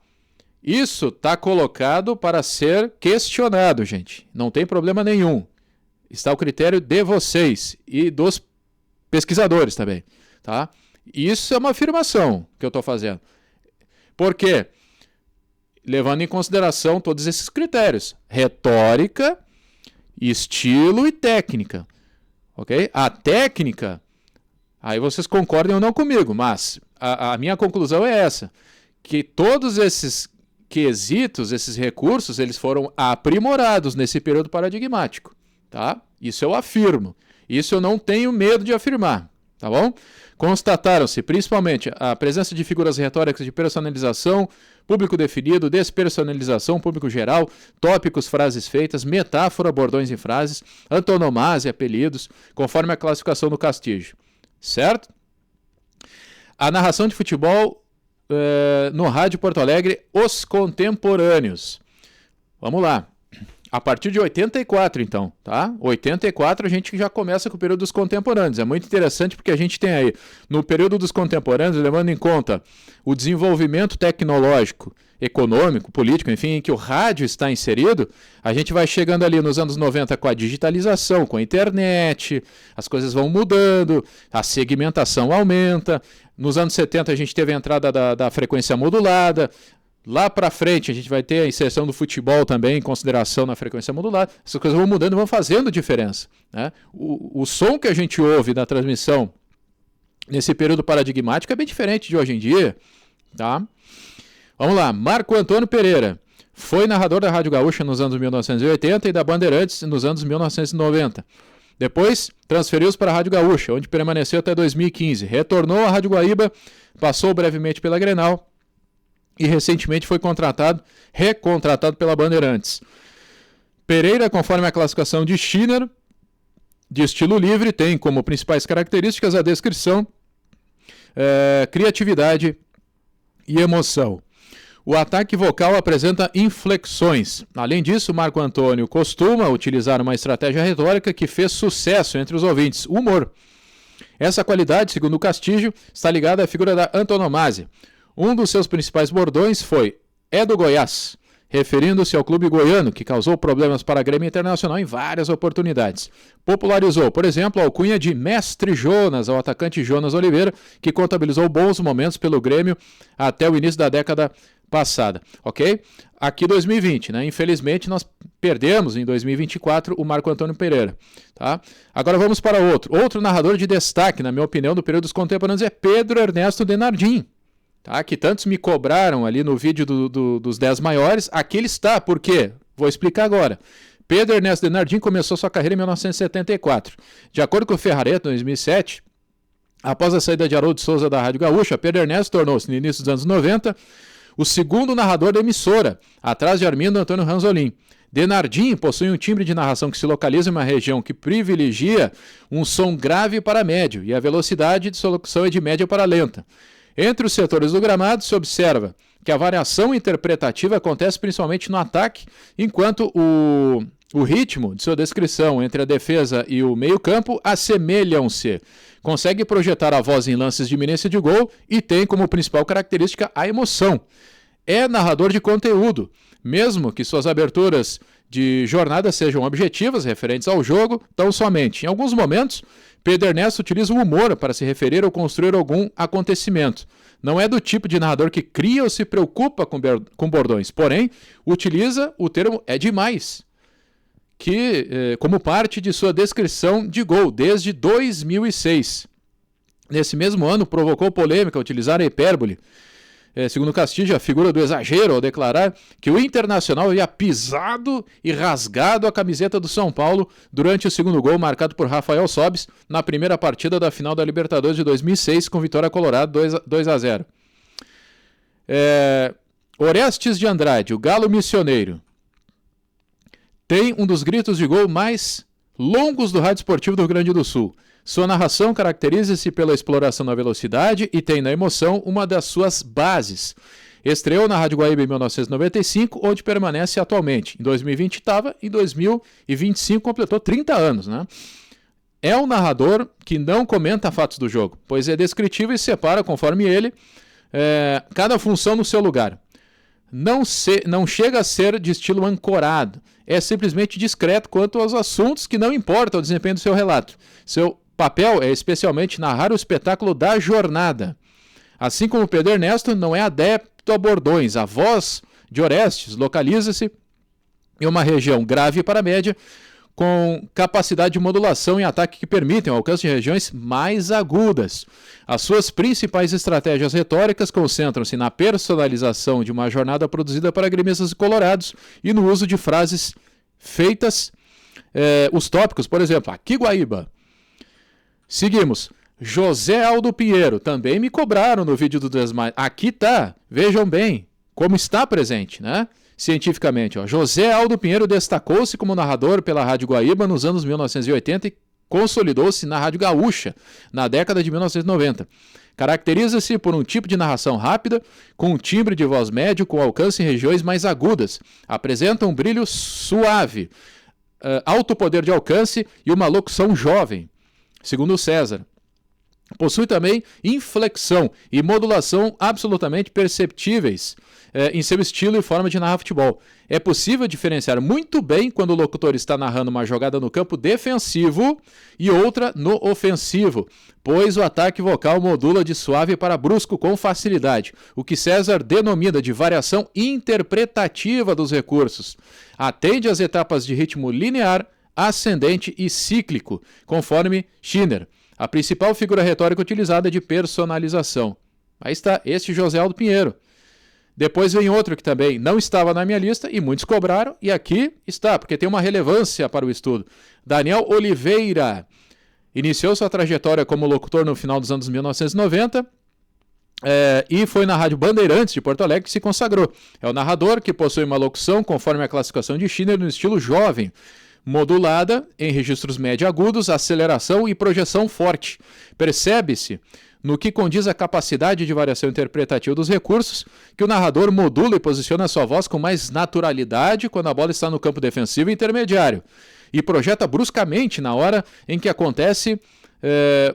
Isso está colocado para ser questionado, gente. Não tem problema nenhum. Está ao critério de vocês e dos pesquisadores também, tá? Isso é uma afirmação que eu estou fazendo. Por quê? Levando em consideração todos esses critérios. Retórica, estilo e técnica. Ok? A técnica, aí vocês concordem ou não comigo, mas a minha conclusão é essa. Que todos esses quesitos, esses recursos, eles foram aprimorados nesse período paradigmático. Tá? Isso eu afirmo. Isso eu não tenho medo de afirmar. Tá bom? Constataram-se, principalmente, a presença de figuras retóricas de personalização, público definido, despersonalização, público geral, tópicos, frases feitas, metáfora, bordões e frases, antonomásia, apelidos, conforme a classificação do Castillo. certo? A narração de futebol no Rádio Porto Alegre, os contemporâneos. Vamos lá. A partir de 84, então, tá? 84 a gente já começa com o período dos contemporâneos. É muito interessante porque a gente tem aí, no período dos contemporâneos, levando em conta o desenvolvimento tecnológico, econômico, político, enfim, em que o rádio está inserido, a gente vai chegando ali nos anos 90 com a digitalização, com a internet, as coisas vão mudando, a segmentação aumenta. Nos anos 70 a gente teve a entrada da frequência modulada. Lá para frente a gente vai ter a inserção do futebol também em consideração na frequência modulada. Essas coisas vão mudando e vão fazendo diferença, né? O som que a gente ouve na transmissão nesse período paradigmático é bem diferente de hoje em dia, tá? Vamos lá, Marco Antônio Pereira foi narrador da Rádio Gaúcha nos anos 1980 e da Bandeirantes nos anos 1990. Depois transferiu-se para a Rádio Gaúcha, onde permaneceu até 2015. Retornou à Rádio Guaíba, passou brevemente pela Grenal e recentemente foi recontratado pela Bandeirantes. Pereira, conforme a classificação de Schiner, de estilo livre, tem como principais características a descrição, criatividade e emoção. O ataque vocal apresenta inflexões. Além disso, Marco Antônio costuma utilizar uma estratégia retórica que fez sucesso entre os ouvintes, o humor. Essa qualidade, segundo o Castilho, está ligada à figura da antonomasia. Um dos seus principais bordões foi "é do Goiás", referindo-se ao clube goiano, que causou problemas para a Grêmio Internacional em várias oportunidades. Popularizou, por exemplo, a alcunha de Mestre Jonas ao atacante Jonas Oliveira, que contabilizou bons momentos pelo Grêmio até o início da década passada, ok? Aqui 2020, né? Infelizmente nós perdemos em 2024 o Marco Antônio Pereira, tá? Agora vamos para outro narrador de destaque, na minha opinião, do período dos contemporâneos é Pedro Ernesto Denardim, tá? Que tantos me cobraram ali no vídeo dos 10 maiores. Aqui ele está, por quê? Vou explicar agora. Pedro Ernesto Denardim começou sua carreira em 1974. De acordo com o Ferrareto, em 2007, após a saída de Haroldo Souza da Rádio Gaúcha, Pedro Ernesto tornou-se, no início dos anos 90, o segundo narrador da emissora, atrás de Armindo Antônio Ranzolin. Denardim possui um timbre de narração que se localiza em uma região que privilegia um som grave para médio e a velocidade de sua locução é de média para lenta. Entre os setores do gramado se observa que a variação interpretativa acontece principalmente no ataque, enquanto o ritmo de sua descrição entre a defesa e o meio-campo assemelham-se. Consegue projetar a voz em lances de iminência de gol e tem como principal característica a emoção. É narrador de conteúdo, mesmo que suas aberturas de jornada sejam objetivas, referentes ao jogo, tão somente. Em alguns momentos, Pedro Ernesto utiliza o humor para se referir ou construir algum acontecimento. Não é do tipo de narrador que cria ou se preocupa com bordões, porém, utiliza o termo "é demais", que como parte de sua descrição de gol desde 2006. Nesse mesmo ano, provocou polêmica ao utilizar a hipérbole, segundo Castilho, a figura do exagero ao declarar que o Internacional havia pisado e rasgado a camiseta do São Paulo durante o segundo gol marcado por Rafael Sobis na primeira partida da final da Libertadores de 2006 com vitória colorada 2-0. Orestes de Andrade, o Galo Missioneiro, tem um dos gritos de gol mais longos do rádio esportivo do Rio Grande do Sul. Sua narração caracteriza-se pela exploração da velocidade e tem na emoção uma das suas bases. Estreou na Rádio Guaíba em 1995, onde permanece atualmente. Em 2020 estava, em 2025 completou 30 anos, né? É um narrador que não comenta fatos do jogo, pois é descritivo e separa, conforme ele, cada função no seu lugar. Não chega a ser de estilo ancorado, é simplesmente discreto quanto aos assuntos que não importam o desempenho do seu relato. Seu papel é especialmente narrar o espetáculo da jornada. Assim como Pedro Ernesto não é adepto a bordões, a voz de Orestes localiza-se em uma região grave para média, com capacidade de modulação e ataque que permitem o alcance de regiões mais agudas. As suas principais estratégias retóricas concentram-se na personalização de uma jornada produzida para gremistas e colorados e no uso de frases feitas, os tópicos, por exemplo, aqui Guaíba. Seguimos. José Aldo Pinheiro, também me cobraram no vídeo do Desmaio. Aqui tá, vejam bem como está presente, né? Cientificamente, ó. José Aldo Pinheiro destacou-se como narrador pela Rádio Guaíba nos anos 1980 e consolidou-se na Rádio Gaúcha, na década de 1990. Caracteriza-se por um tipo de narração rápida, com um timbre de voz médio com alcance em regiões mais agudas. Apresenta um brilho suave, alto poder de alcance e uma locução jovem, segundo César. Possui também inflexão e modulação absolutamente perceptíveis em seu estilo e forma de narrar futebol. É possível diferenciar muito bem quando o locutor está narrando uma jogada no campo defensivo e outra no ofensivo, pois o ataque vocal modula de suave para brusco com facilidade, o que César denomina de variação interpretativa dos recursos. Atende às etapas de ritmo linear, ascendente e cíclico, conforme Schiner. A principal figura retórica utilizada é de personalização. Aí está, este José Aldo Pinheiro. Depois vem outro que também não estava na minha lista e muitos cobraram, e aqui está, porque tem uma relevância para o estudo. Daniel Oliveira iniciou sua trajetória como locutor no final dos anos 1990 e foi na Rádio Bandeirantes de Porto Alegre que se consagrou. É o narrador que possui uma locução conforme a classificação de Schiller no estilo jovem, modulada em registros médio-agudos, aceleração e projeção forte. Percebe-se, no que condiz a capacidade de variação interpretativa dos recursos, que o narrador modula e posiciona a sua voz com mais naturalidade quando a bola está no campo defensivo e intermediário, e projeta bruscamente na hora em que acontece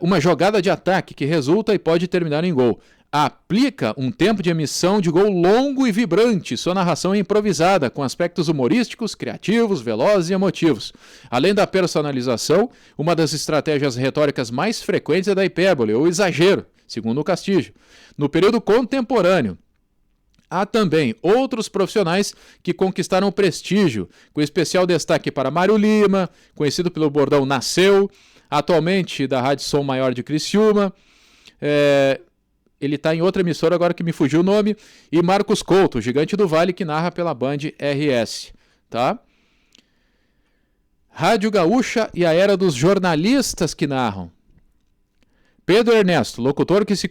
uma jogada de ataque que resulta e pode terminar em gol. Aplica um tempo de emissão de gol longo e vibrante. Sua narração é improvisada, com aspectos humorísticos, criativos, velozes e emotivos. Além da personalização, uma das estratégias retóricas mais frequentes é da hipérbole, ou exagero, segundo o Castilho. No período contemporâneo, há também outros profissionais que conquistaram prestígio, com especial destaque para Mário Lima, conhecido pelo bordão Nasceu, atualmente da Rádio Som Maior de Criciúma, ele está em outra emissora agora que me fugiu o nome, e Marcos Couto, Gigante do Vale, que narra pela Band RS. Tá? Rádio Gaúcha e a era dos jornalistas que narram. Pedro Ernesto, locutor que se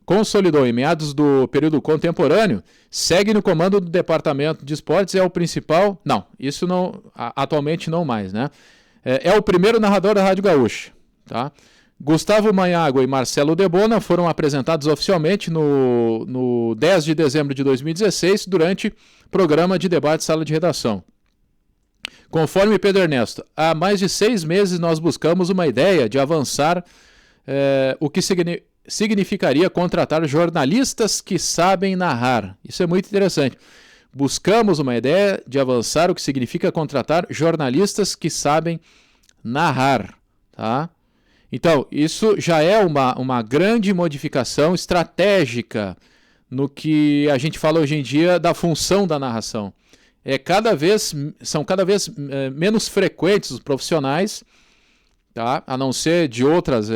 consolidou em meados do período contemporâneo, segue no comando do departamento de esportes, é o principal... Não, isso não, atualmente não mais, né? É o primeiro narrador da Rádio Gaúcha, tá? Gustavo Manhago e Marcelo Debona foram apresentados oficialmente no 10 de dezembro de 2016, durante programa de debate Sala de Redação. Conforme Pedro Ernesto, há mais de 6 meses nós buscamos uma ideia de avançar o que significaria contratar jornalistas que sabem narrar. Isso é muito interessante. Buscamos uma ideia de avançar o que significa contratar jornalistas que sabem narrar, tá? Então, isso já é uma grande modificação estratégica no que a gente fala hoje em dia da função da narração. São cada vez menos frequentes os profissionais, tá? A não ser de outras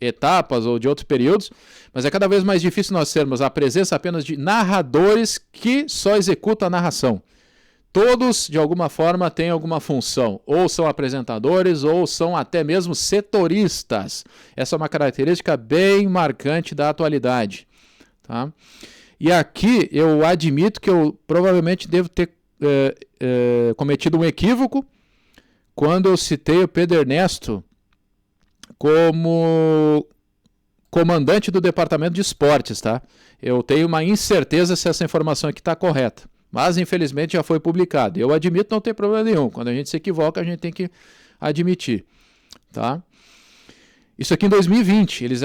etapas ou de outros períodos, mas é cada vez mais difícil nós termos a presença apenas de narradores que só executam a narração. Todos, de alguma forma, têm alguma função, ou são apresentadores, ou são até mesmo setoristas. Essa é uma característica bem marcante da atualidade. Tá? E aqui eu admito que eu provavelmente devo ter cometido um equívoco quando eu citei o Pedro Ernesto como comandante do departamento de esportes. Tá? Eu tenho uma incerteza se essa informação aqui está correta. Mas, infelizmente, já foi publicado. Eu admito, não tem problema nenhum. Quando a gente se equivoca, a gente tem que admitir. Tá? Isso aqui em 2020. Eles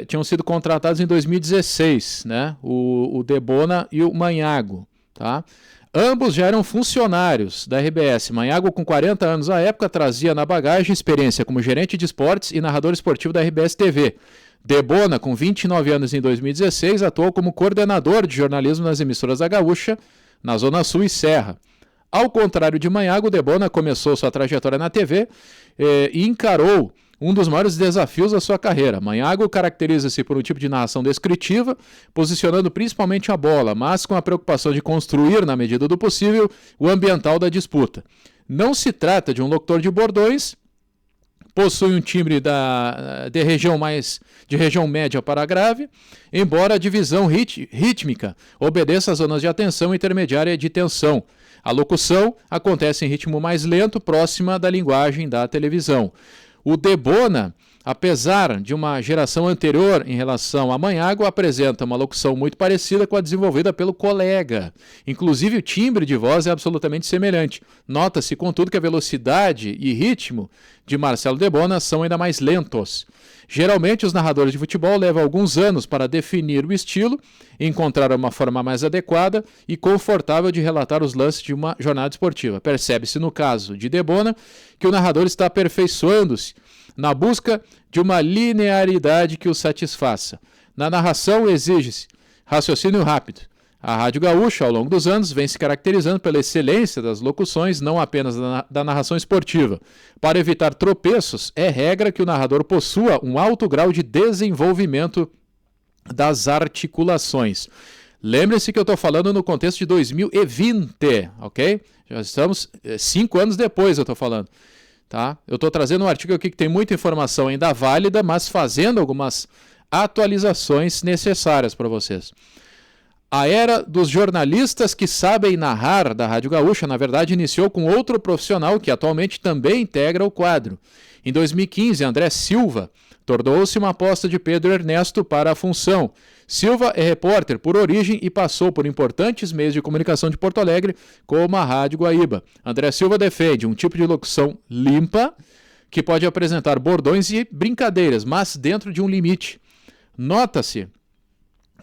tinham sido contratados em 2016, né? O Debona e o Manhago. Tá? Ambos já eram funcionários da RBS. Manhago, com 40 anos à época, trazia na bagagem experiência como gerente de esportes e narrador esportivo da RBS TV. Debona, com 29 anos em 2016, atuou como coordenador de jornalismo nas emissoras da Gaúcha, na Zona Sul e Serra. Ao contrário de Manhago, Debona começou sua trajetória na TV e encarou um dos maiores desafios da sua carreira. Manhago caracteriza-se por um tipo de narração descritiva, posicionando principalmente a bola, mas com a preocupação de construir, na medida do possível, o ambiental da disputa. Não se trata de um locutor de bordões, possui um timbre de região média para grave, embora a divisão rítmica obedeça às zonas de atenção intermediária e de tensão. A locução acontece em ritmo mais lento, próxima da linguagem da televisão. O Debona, apesar de uma geração anterior em relação a Manhago, apresenta uma locução muito parecida com a desenvolvida pelo colega. Inclusive o timbre de voz é absolutamente semelhante. Nota-se, contudo, que a velocidade e ritmo de Marcelo Debona são ainda mais lentos. Geralmente os narradores de futebol levam alguns anos para definir o estilo, encontrar uma forma mais adequada e confortável de relatar os lances de uma jornada esportiva. Percebe-se no caso de Debona que o narrador está aperfeiçoando-se na busca de uma linearidade que o satisfaça. Na narração exige-se raciocínio rápido. A Rádio Gaúcha, ao longo dos anos, vem se caracterizando pela excelência das locuções, não apenas da narração esportiva. Para evitar tropeços, é regra que o narrador possua um alto grau de desenvolvimento das articulações. Lembre-se que eu estou falando no contexto de 2020, ok? Já estamos 5 anos depois, eu estou falando. Tá? Eu estou trazendo um artigo aqui que tem muita informação ainda válida, mas fazendo algumas atualizações necessárias para vocês. A era dos jornalistas que sabem narrar da Rádio Gaúcha, na verdade, iniciou com outro profissional que atualmente também integra o quadro. Em 2015, André Silva tornou-se uma aposta de Pedro Ernesto para a função. Silva é repórter por origem e passou por importantes meios de comunicação de Porto Alegre, como a Rádio Guaíba. André Silva defende um tipo de locução limpa, que pode apresentar bordões e brincadeiras, mas dentro de um limite. Nota-se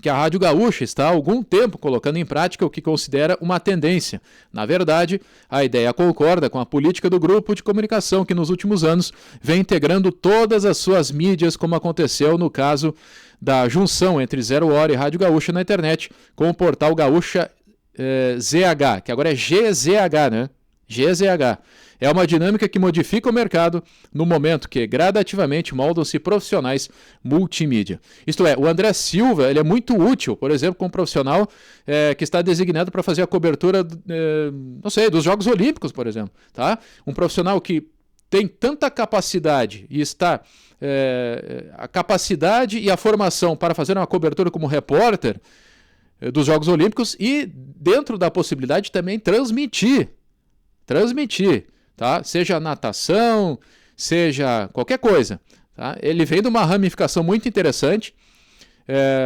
que a Rádio Gaúcha está há algum tempo colocando em prática o que considera uma tendência. Na verdade, a ideia concorda com a política do grupo de comunicação que nos últimos anos vem integrando todas as suas mídias, como aconteceu no caso da junção entre Zero Hora e Rádio Gaúcha na internet com o portal Gaúcha ZH, que agora é GZH, né? GZH. É uma dinâmica que modifica o mercado no momento que gradativamente moldam-se profissionais multimídia. Isto é, o André Silva ele é muito útil, por exemplo, como profissional que está designado para fazer a cobertura, não sei, dos Jogos Olímpicos, por exemplo. Tá? Um profissional que tem tanta capacidade e está a capacidade e a formação para fazer uma cobertura como repórter dos Jogos Olímpicos e dentro da possibilidade também transmitir, tá? Seja natação, seja qualquer coisa. Tá? Ele vem de uma ramificação muito interessante,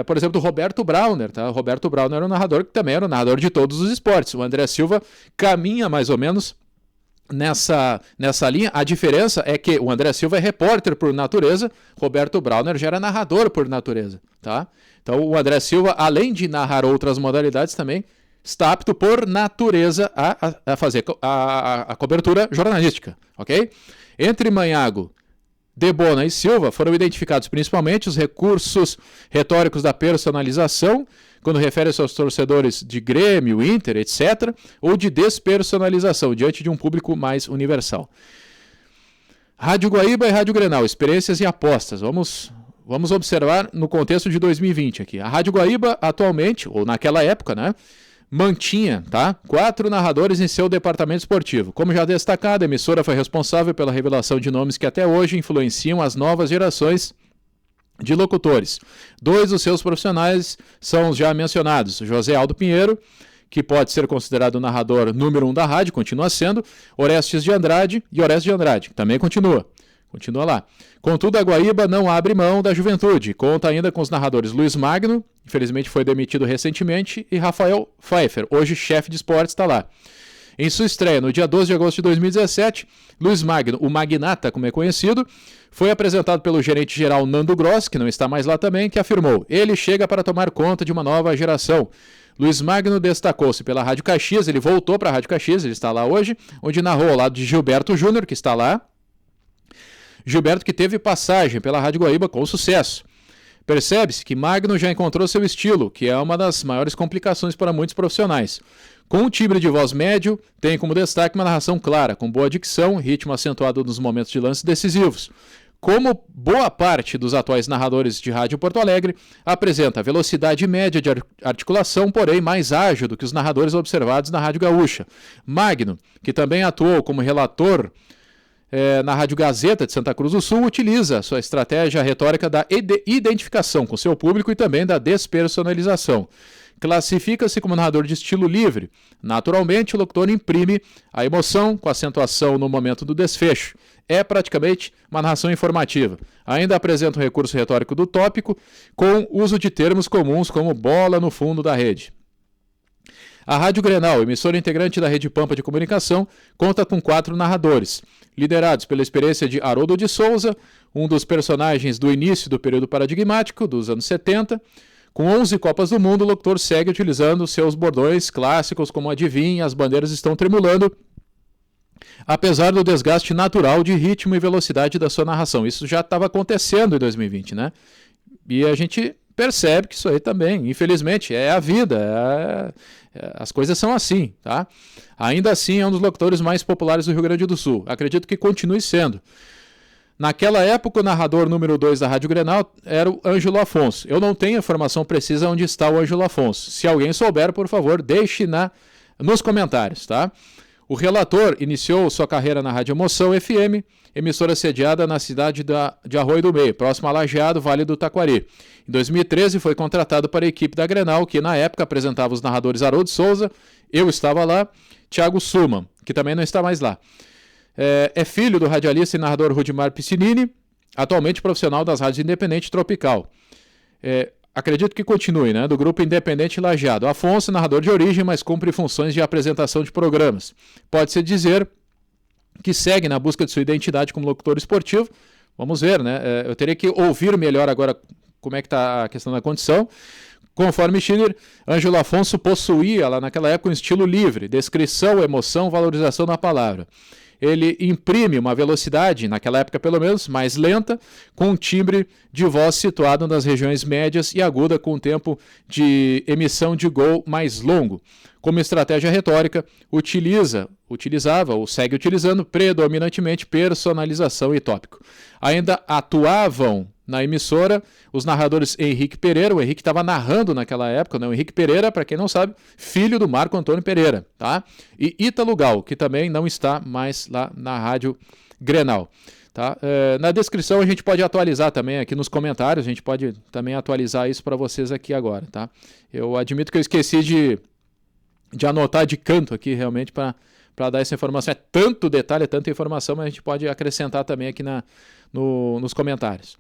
por exemplo, do Roberto Brauner. Tá? O Roberto Brauner era um narrador que também era um narrador de todos os esportes. O André Silva caminha mais ou menos nessa linha. A diferença é que o André Silva é repórter por natureza, Roberto Brauner já era narrador por natureza. Tá? Então o André Silva, além de narrar outras modalidades também, está apto por natureza a fazer a cobertura jornalística, ok? Entre Manhago, Debona e Silva foram identificados principalmente os recursos retóricos da personalização, quando refere-se aos torcedores de Grêmio, Inter, etc., ou de despersonalização, diante de um público mais universal. Rádio Guaíba e Rádio Grenal, experiências e apostas. Vamos observar no contexto de 2020 aqui. A Rádio Guaíba atualmente, ou naquela época, né? Mantinha 4 narradores em seu departamento esportivo. Como já destacado, a emissora foi responsável pela revelação de nomes que até hoje influenciam as novas gerações de locutores. 2 dos seus profissionais são os já mencionados, José Aldo Pinheiro, que pode ser considerado o narrador número 1 da rádio, continua sendo, Orestes de Andrade e Orestes de Andrade, que também continua lá. Contudo, a Guaíba não abre mão da juventude. Conta ainda com os narradores Luiz Magno, infelizmente foi demitido recentemente, e Rafael Pfeiffer, hoje chefe de esportes, está lá. Em sua estreia, no dia 12 de agosto de 2017, Luiz Magno, o Magnata, como é conhecido, foi apresentado pelo gerente-geral Nando Gross, que não está mais lá também, que afirmou: ele chega para tomar conta de uma nova geração. Luiz Magno destacou-se pela Rádio Caxias, ele voltou para a Rádio Caxias, ele está lá hoje, onde narrou ao lado de Gilberto Júnior, que está lá. Gilberto que teve passagem pela Rádio Guaíba com sucesso. Percebe-se que Magno já encontrou seu estilo, que é uma das maiores complicações para muitos profissionais. Com um timbre de voz médio, tem como destaque uma narração clara, com boa dicção, ritmo acentuado nos momentos de lances decisivos. Como boa parte dos atuais narradores de rádio Porto Alegre, apresenta velocidade média de articulação, porém mais ágil do que os narradores observados na Rádio Gaúcha. Magno, que também atuou como relator na Rádio Gazeta de Santa Cruz do Sul, utiliza sua estratégia retórica da identificação com seu público e também da despersonalização. classifica-se como narrador de estilo livre. Naturalmente, o locutor imprime a emoção com acentuação no momento do desfecho. É praticamente uma narração informativa. Ainda apresenta o recurso retórico do tópico, com uso de termos comuns como bola no fundo da rede. A Rádio Grenal, emissora integrante da Rede Pampa de Comunicação, conta com 4 narradores, liderados pela experiência de Haroldo de Souza, um dos personagens do início do período paradigmático, dos anos 70. Com 11 Copas do Mundo, o locutor segue utilizando seus bordões clássicos como adivinha, as bandeiras estão tremulando, apesar do desgaste natural de ritmo e velocidade da sua narração. Isso já estava acontecendo em 2020, né? E a gente percebe que isso aí também, infelizmente, é a vida, as coisas são assim, tá? Ainda assim, é um dos locutores mais populares do Rio Grande do Sul. Acredito que continue sendo. Naquela época, o narrador número 2 da Rádio Grenal era o Ângelo Afonso. Eu não tenho informação precisa onde está o Ângelo Afonso. Se alguém souber, por favor, deixe nos comentários, tá? O relator iniciou sua carreira na Rádio Emoção FM, emissora sediada na cidade de Arroio do Meio, próximo a Lajeado, Vale do Taquari. Em 2013 foi contratado para a equipe da Grenal, que na época apresentava os narradores Haroldo Souza, eu estava lá, Thiago Suman, que também não está mais lá. É filho do radialista e narrador Rudimar Piscinini, atualmente profissional das rádios Independente Tropical. Acredito que continue, né? Do grupo Independente Lajeado. Afonso, narrador de origem, mas cumpre funções de apresentação de programas. Pode-se dizer que segue na busca de sua identidade como locutor esportivo. Vamos ver, né? Eu teria que ouvir melhor agora como é que está a questão da condição. Conforme Schiller, Ângelo Afonso possuía lá naquela época um estilo livre, descrição, emoção, valorização da palavra. Ele imprime uma velocidade, naquela época pelo menos, mais lenta, com um timbre de voz situado nas regiões médias e aguda, com um tempo de emissão de gol mais longo. Como estratégia retórica, utilizava ou segue utilizando predominantemente personalização e tópico. Ainda atuavam na emissora os narradores Henrique Pereira, o Henrique estava narrando naquela época, né? O Henrique Pereira, para quem não sabe, filho do Marco Antônio Pereira, tá? E Ítalo Gal, que também não está mais lá na Rádio Grenal. Tá? Na descrição a gente pode atualizar também aqui nos comentários, a gente pode também atualizar isso para vocês aqui agora, tá? Eu admito que eu esqueci de anotar de canto aqui realmente para dar essa informação. É tanto detalhe, é tanta informação, mas a gente pode acrescentar também aqui nos comentários.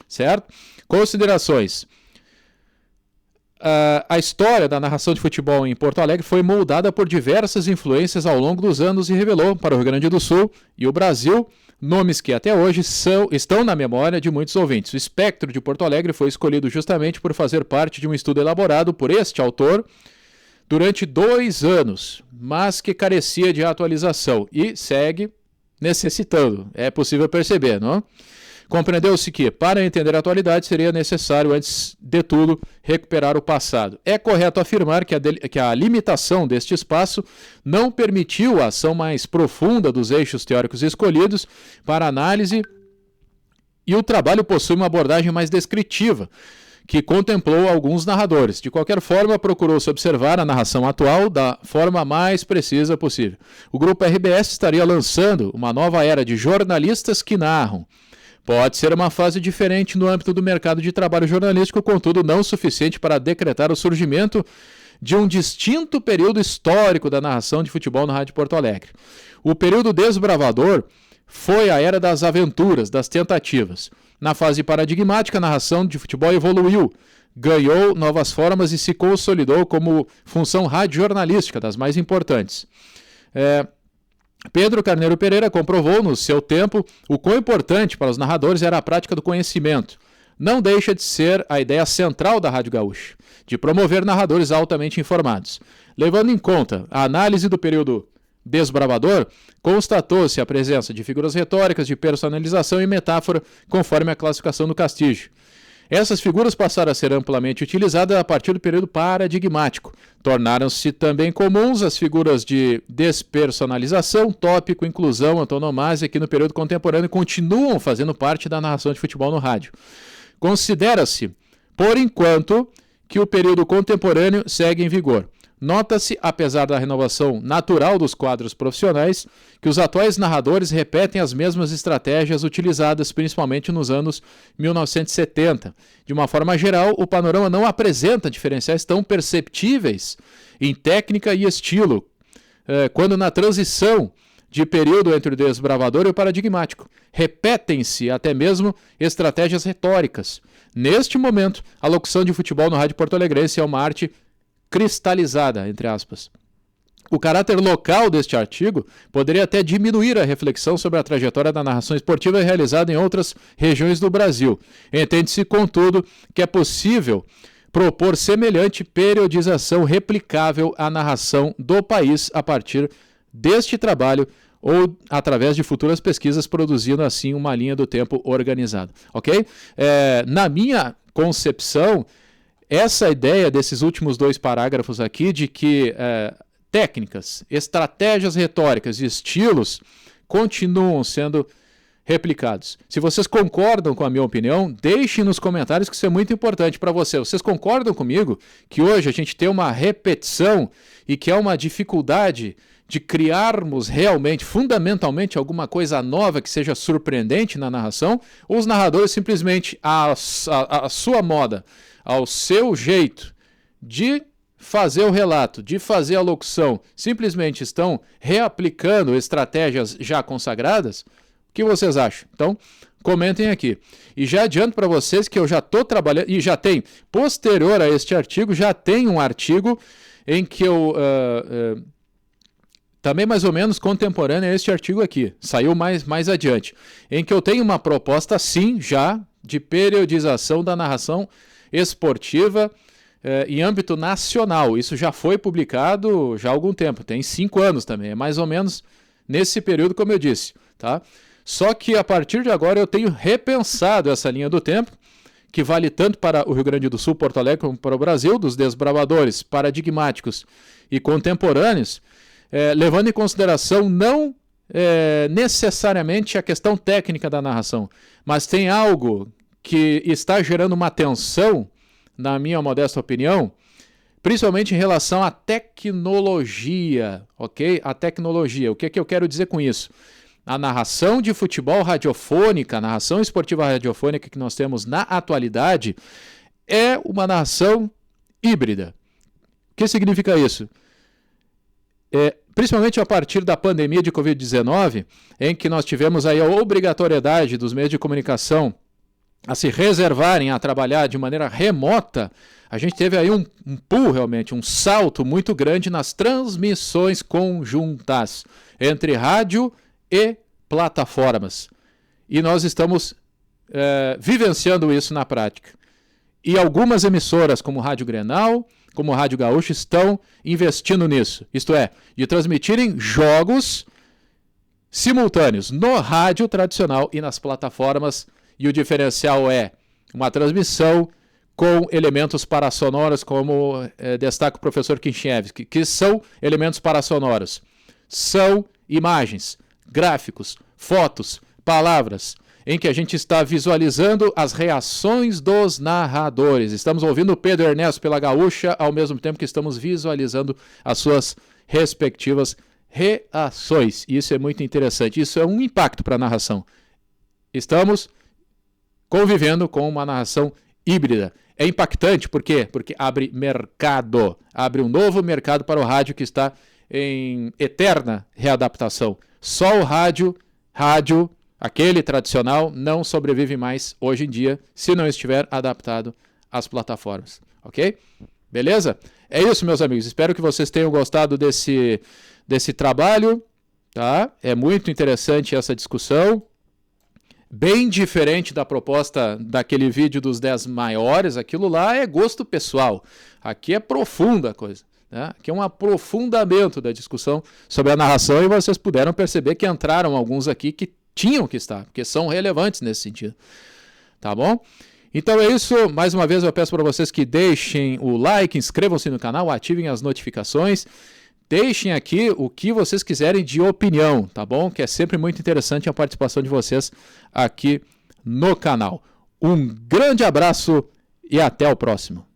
Certo? Considerações. A história da narração de futebol em Porto Alegre foi moldada por diversas influências ao longo dos anos e revelou para o Rio Grande do Sul e o Brasil nomes que até hoje estão na memória de muitos ouvintes. O espectro de Porto Alegre foi escolhido justamente por fazer parte de um estudo elaborado por este autor durante 2 anos, mas que carecia de atualização e segue necessitando. É possível perceber, não? Compreendeu-se que, para entender a atualidade, seria necessário, antes de tudo, recuperar o passado. É correto afirmar que a limitação deste espaço não permitiu a ação mais profunda dos eixos teóricos escolhidos para análise, e o trabalho possui uma abordagem mais descritiva, que contemplou alguns narradores. De qualquer forma, procurou-se observar a narração atual da forma mais precisa possível. O Grupo RBS estaria lançando uma nova era de jornalistas que narram. Pode ser uma fase diferente no âmbito do mercado de trabalho jornalístico, contudo não suficiente para decretar o surgimento de um distinto período histórico da narração de futebol na Rádio Porto Alegre. O período desbravador foi a era das aventuras, das tentativas. Na fase paradigmática, a narração de futebol evoluiu, ganhou novas formas e se consolidou como função radiojornalística, das mais importantes. Pedro Carneiro Pereira comprovou no seu tempo o quão importante para os narradores era a prática do conhecimento. Não deixa de ser a ideia central da Rádio Gaúcha, de promover narradores altamente informados. Levando em conta a análise do período desbravador, constatou-se a presença de figuras retóricas, de personalização e metáfora, conforme a classificação do Castilho. Essas figuras passaram a ser amplamente utilizadas a partir do período paradigmático. Tornaram-se também comuns as figuras de despersonalização, tópico, inclusão, antonomasia, que no período contemporâneo continuam fazendo parte da narração de futebol no rádio. Considera-se, por enquanto, que o período contemporâneo segue em vigor. Nota-se, apesar da renovação natural dos quadros profissionais, que os atuais narradores repetem as mesmas estratégias utilizadas principalmente nos anos 1970. De uma forma geral, o panorama não apresenta diferenciais tão perceptíveis em técnica e estilo, quando na transição de período entre o desbravador e o paradigmático. Repetem-se até mesmo estratégias retóricas. Neste momento, a locução de futebol no rádio porto-alegrense é uma arte cristalizada, entre aspas. O caráter local deste artigo poderia até diminuir a reflexão sobre a trajetória da narração esportiva realizada em outras regiões do Brasil. Entende-se, contudo, que é possível propor semelhante periodização replicável à narração do país a partir deste trabalho ou através de futuras pesquisas, produzindo assim uma linha do tempo organizada. Ok? Na minha concepção, essa ideia desses últimos 2 parágrafos aqui de que técnicas, estratégias retóricas e estilos continuam sendo replicados. Se vocês concordam com a minha opinião, deixem nos comentários, que isso é muito importante para você. Vocês concordam comigo que hoje a gente tem uma repetição e que é uma dificuldade de criarmos realmente, fundamentalmente, alguma coisa nova que seja surpreendente na narração? Ou os narradores simplesmente, à sua moda, ao seu jeito de fazer o relato, de fazer a locução, simplesmente estão reaplicando estratégias já consagradas? O que vocês acham? Então, comentem aqui. E já adianto para vocês que eu já estou trabalhando, e já tem, posterior a este artigo, já tem um artigo em que eu... também mais ou menos contemporâneo a este artigo aqui, saiu mais adiante, em que eu tenho uma proposta, sim, já, de periodização da narração esportiva em âmbito nacional. Isso já foi publicado já há algum tempo, tem 5 anos também, é mais ou menos nesse período, como eu disse, tá? Só que a partir de agora eu tenho repensado essa linha do tempo, que vale tanto para o Rio Grande do Sul, Porto Alegre, como para o Brasil, dos desbravadores paradigmáticos e contemporâneos, levando em consideração não necessariamente a questão técnica da narração, mas tem algo que está gerando uma tensão, na minha modesta opinião, principalmente em relação à tecnologia, ok? A tecnologia. O que é que eu quero dizer com isso? A narração de futebol radiofônica, a narração esportiva radiofônica que nós temos na atualidade, é uma narração híbrida. O que significa isso? Principalmente a partir da pandemia de Covid-19, em que nós tivemos aí a obrigatoriedade dos meios de comunicação a se reservarem a trabalhar de maneira remota, a gente teve aí um pulo realmente, um salto muito grande nas transmissões conjuntas entre rádio e plataformas. E nós estamos vivenciando isso na prática. E algumas emissoras, como Rádio Grenal, como Rádio Gaúcho, estão investindo nisso. Isto é, de transmitirem jogos simultâneos no rádio tradicional e nas plataformas. E o diferencial é uma transmissão com elementos parasonoros, como destaca o professor Kinchevski, que são elementos parasonoros. São imagens, gráficos, fotos, palavras, em que a gente está visualizando as reações dos narradores. Estamos ouvindo o Pedro Ernesto pela Gaúcha, ao mesmo tempo que estamos visualizando as suas respectivas reações. Isso é muito interessante. Isso é um impacto para a narração. Estamos convivendo com uma narração híbrida. É impactante, por quê? Porque abre mercado, abre um novo mercado para o rádio que está em eterna readaptação. Só o rádio, aquele tradicional, não sobrevive mais hoje em dia se não estiver adaptado às plataformas, ok? Beleza? É isso, meus amigos. Espero que vocês tenham gostado desse trabalho, tá? É muito interessante essa discussão. Bem diferente da proposta daquele vídeo dos 10 maiores, aquilo lá é gosto pessoal. Aqui é profunda a coisa, né? Aqui é um aprofundamento da discussão sobre a narração e vocês puderam perceber que entraram alguns aqui que tinham que estar, porque são relevantes nesse sentido. Tá bom? Então é isso. Mais uma vez eu peço para vocês que deixem o like, inscrevam-se no canal, ativem as notificações. Deixem aqui o que vocês quiserem de opinião, tá bom? Que é sempre muito interessante a participação de vocês aqui no canal. Um grande abraço e até o próximo.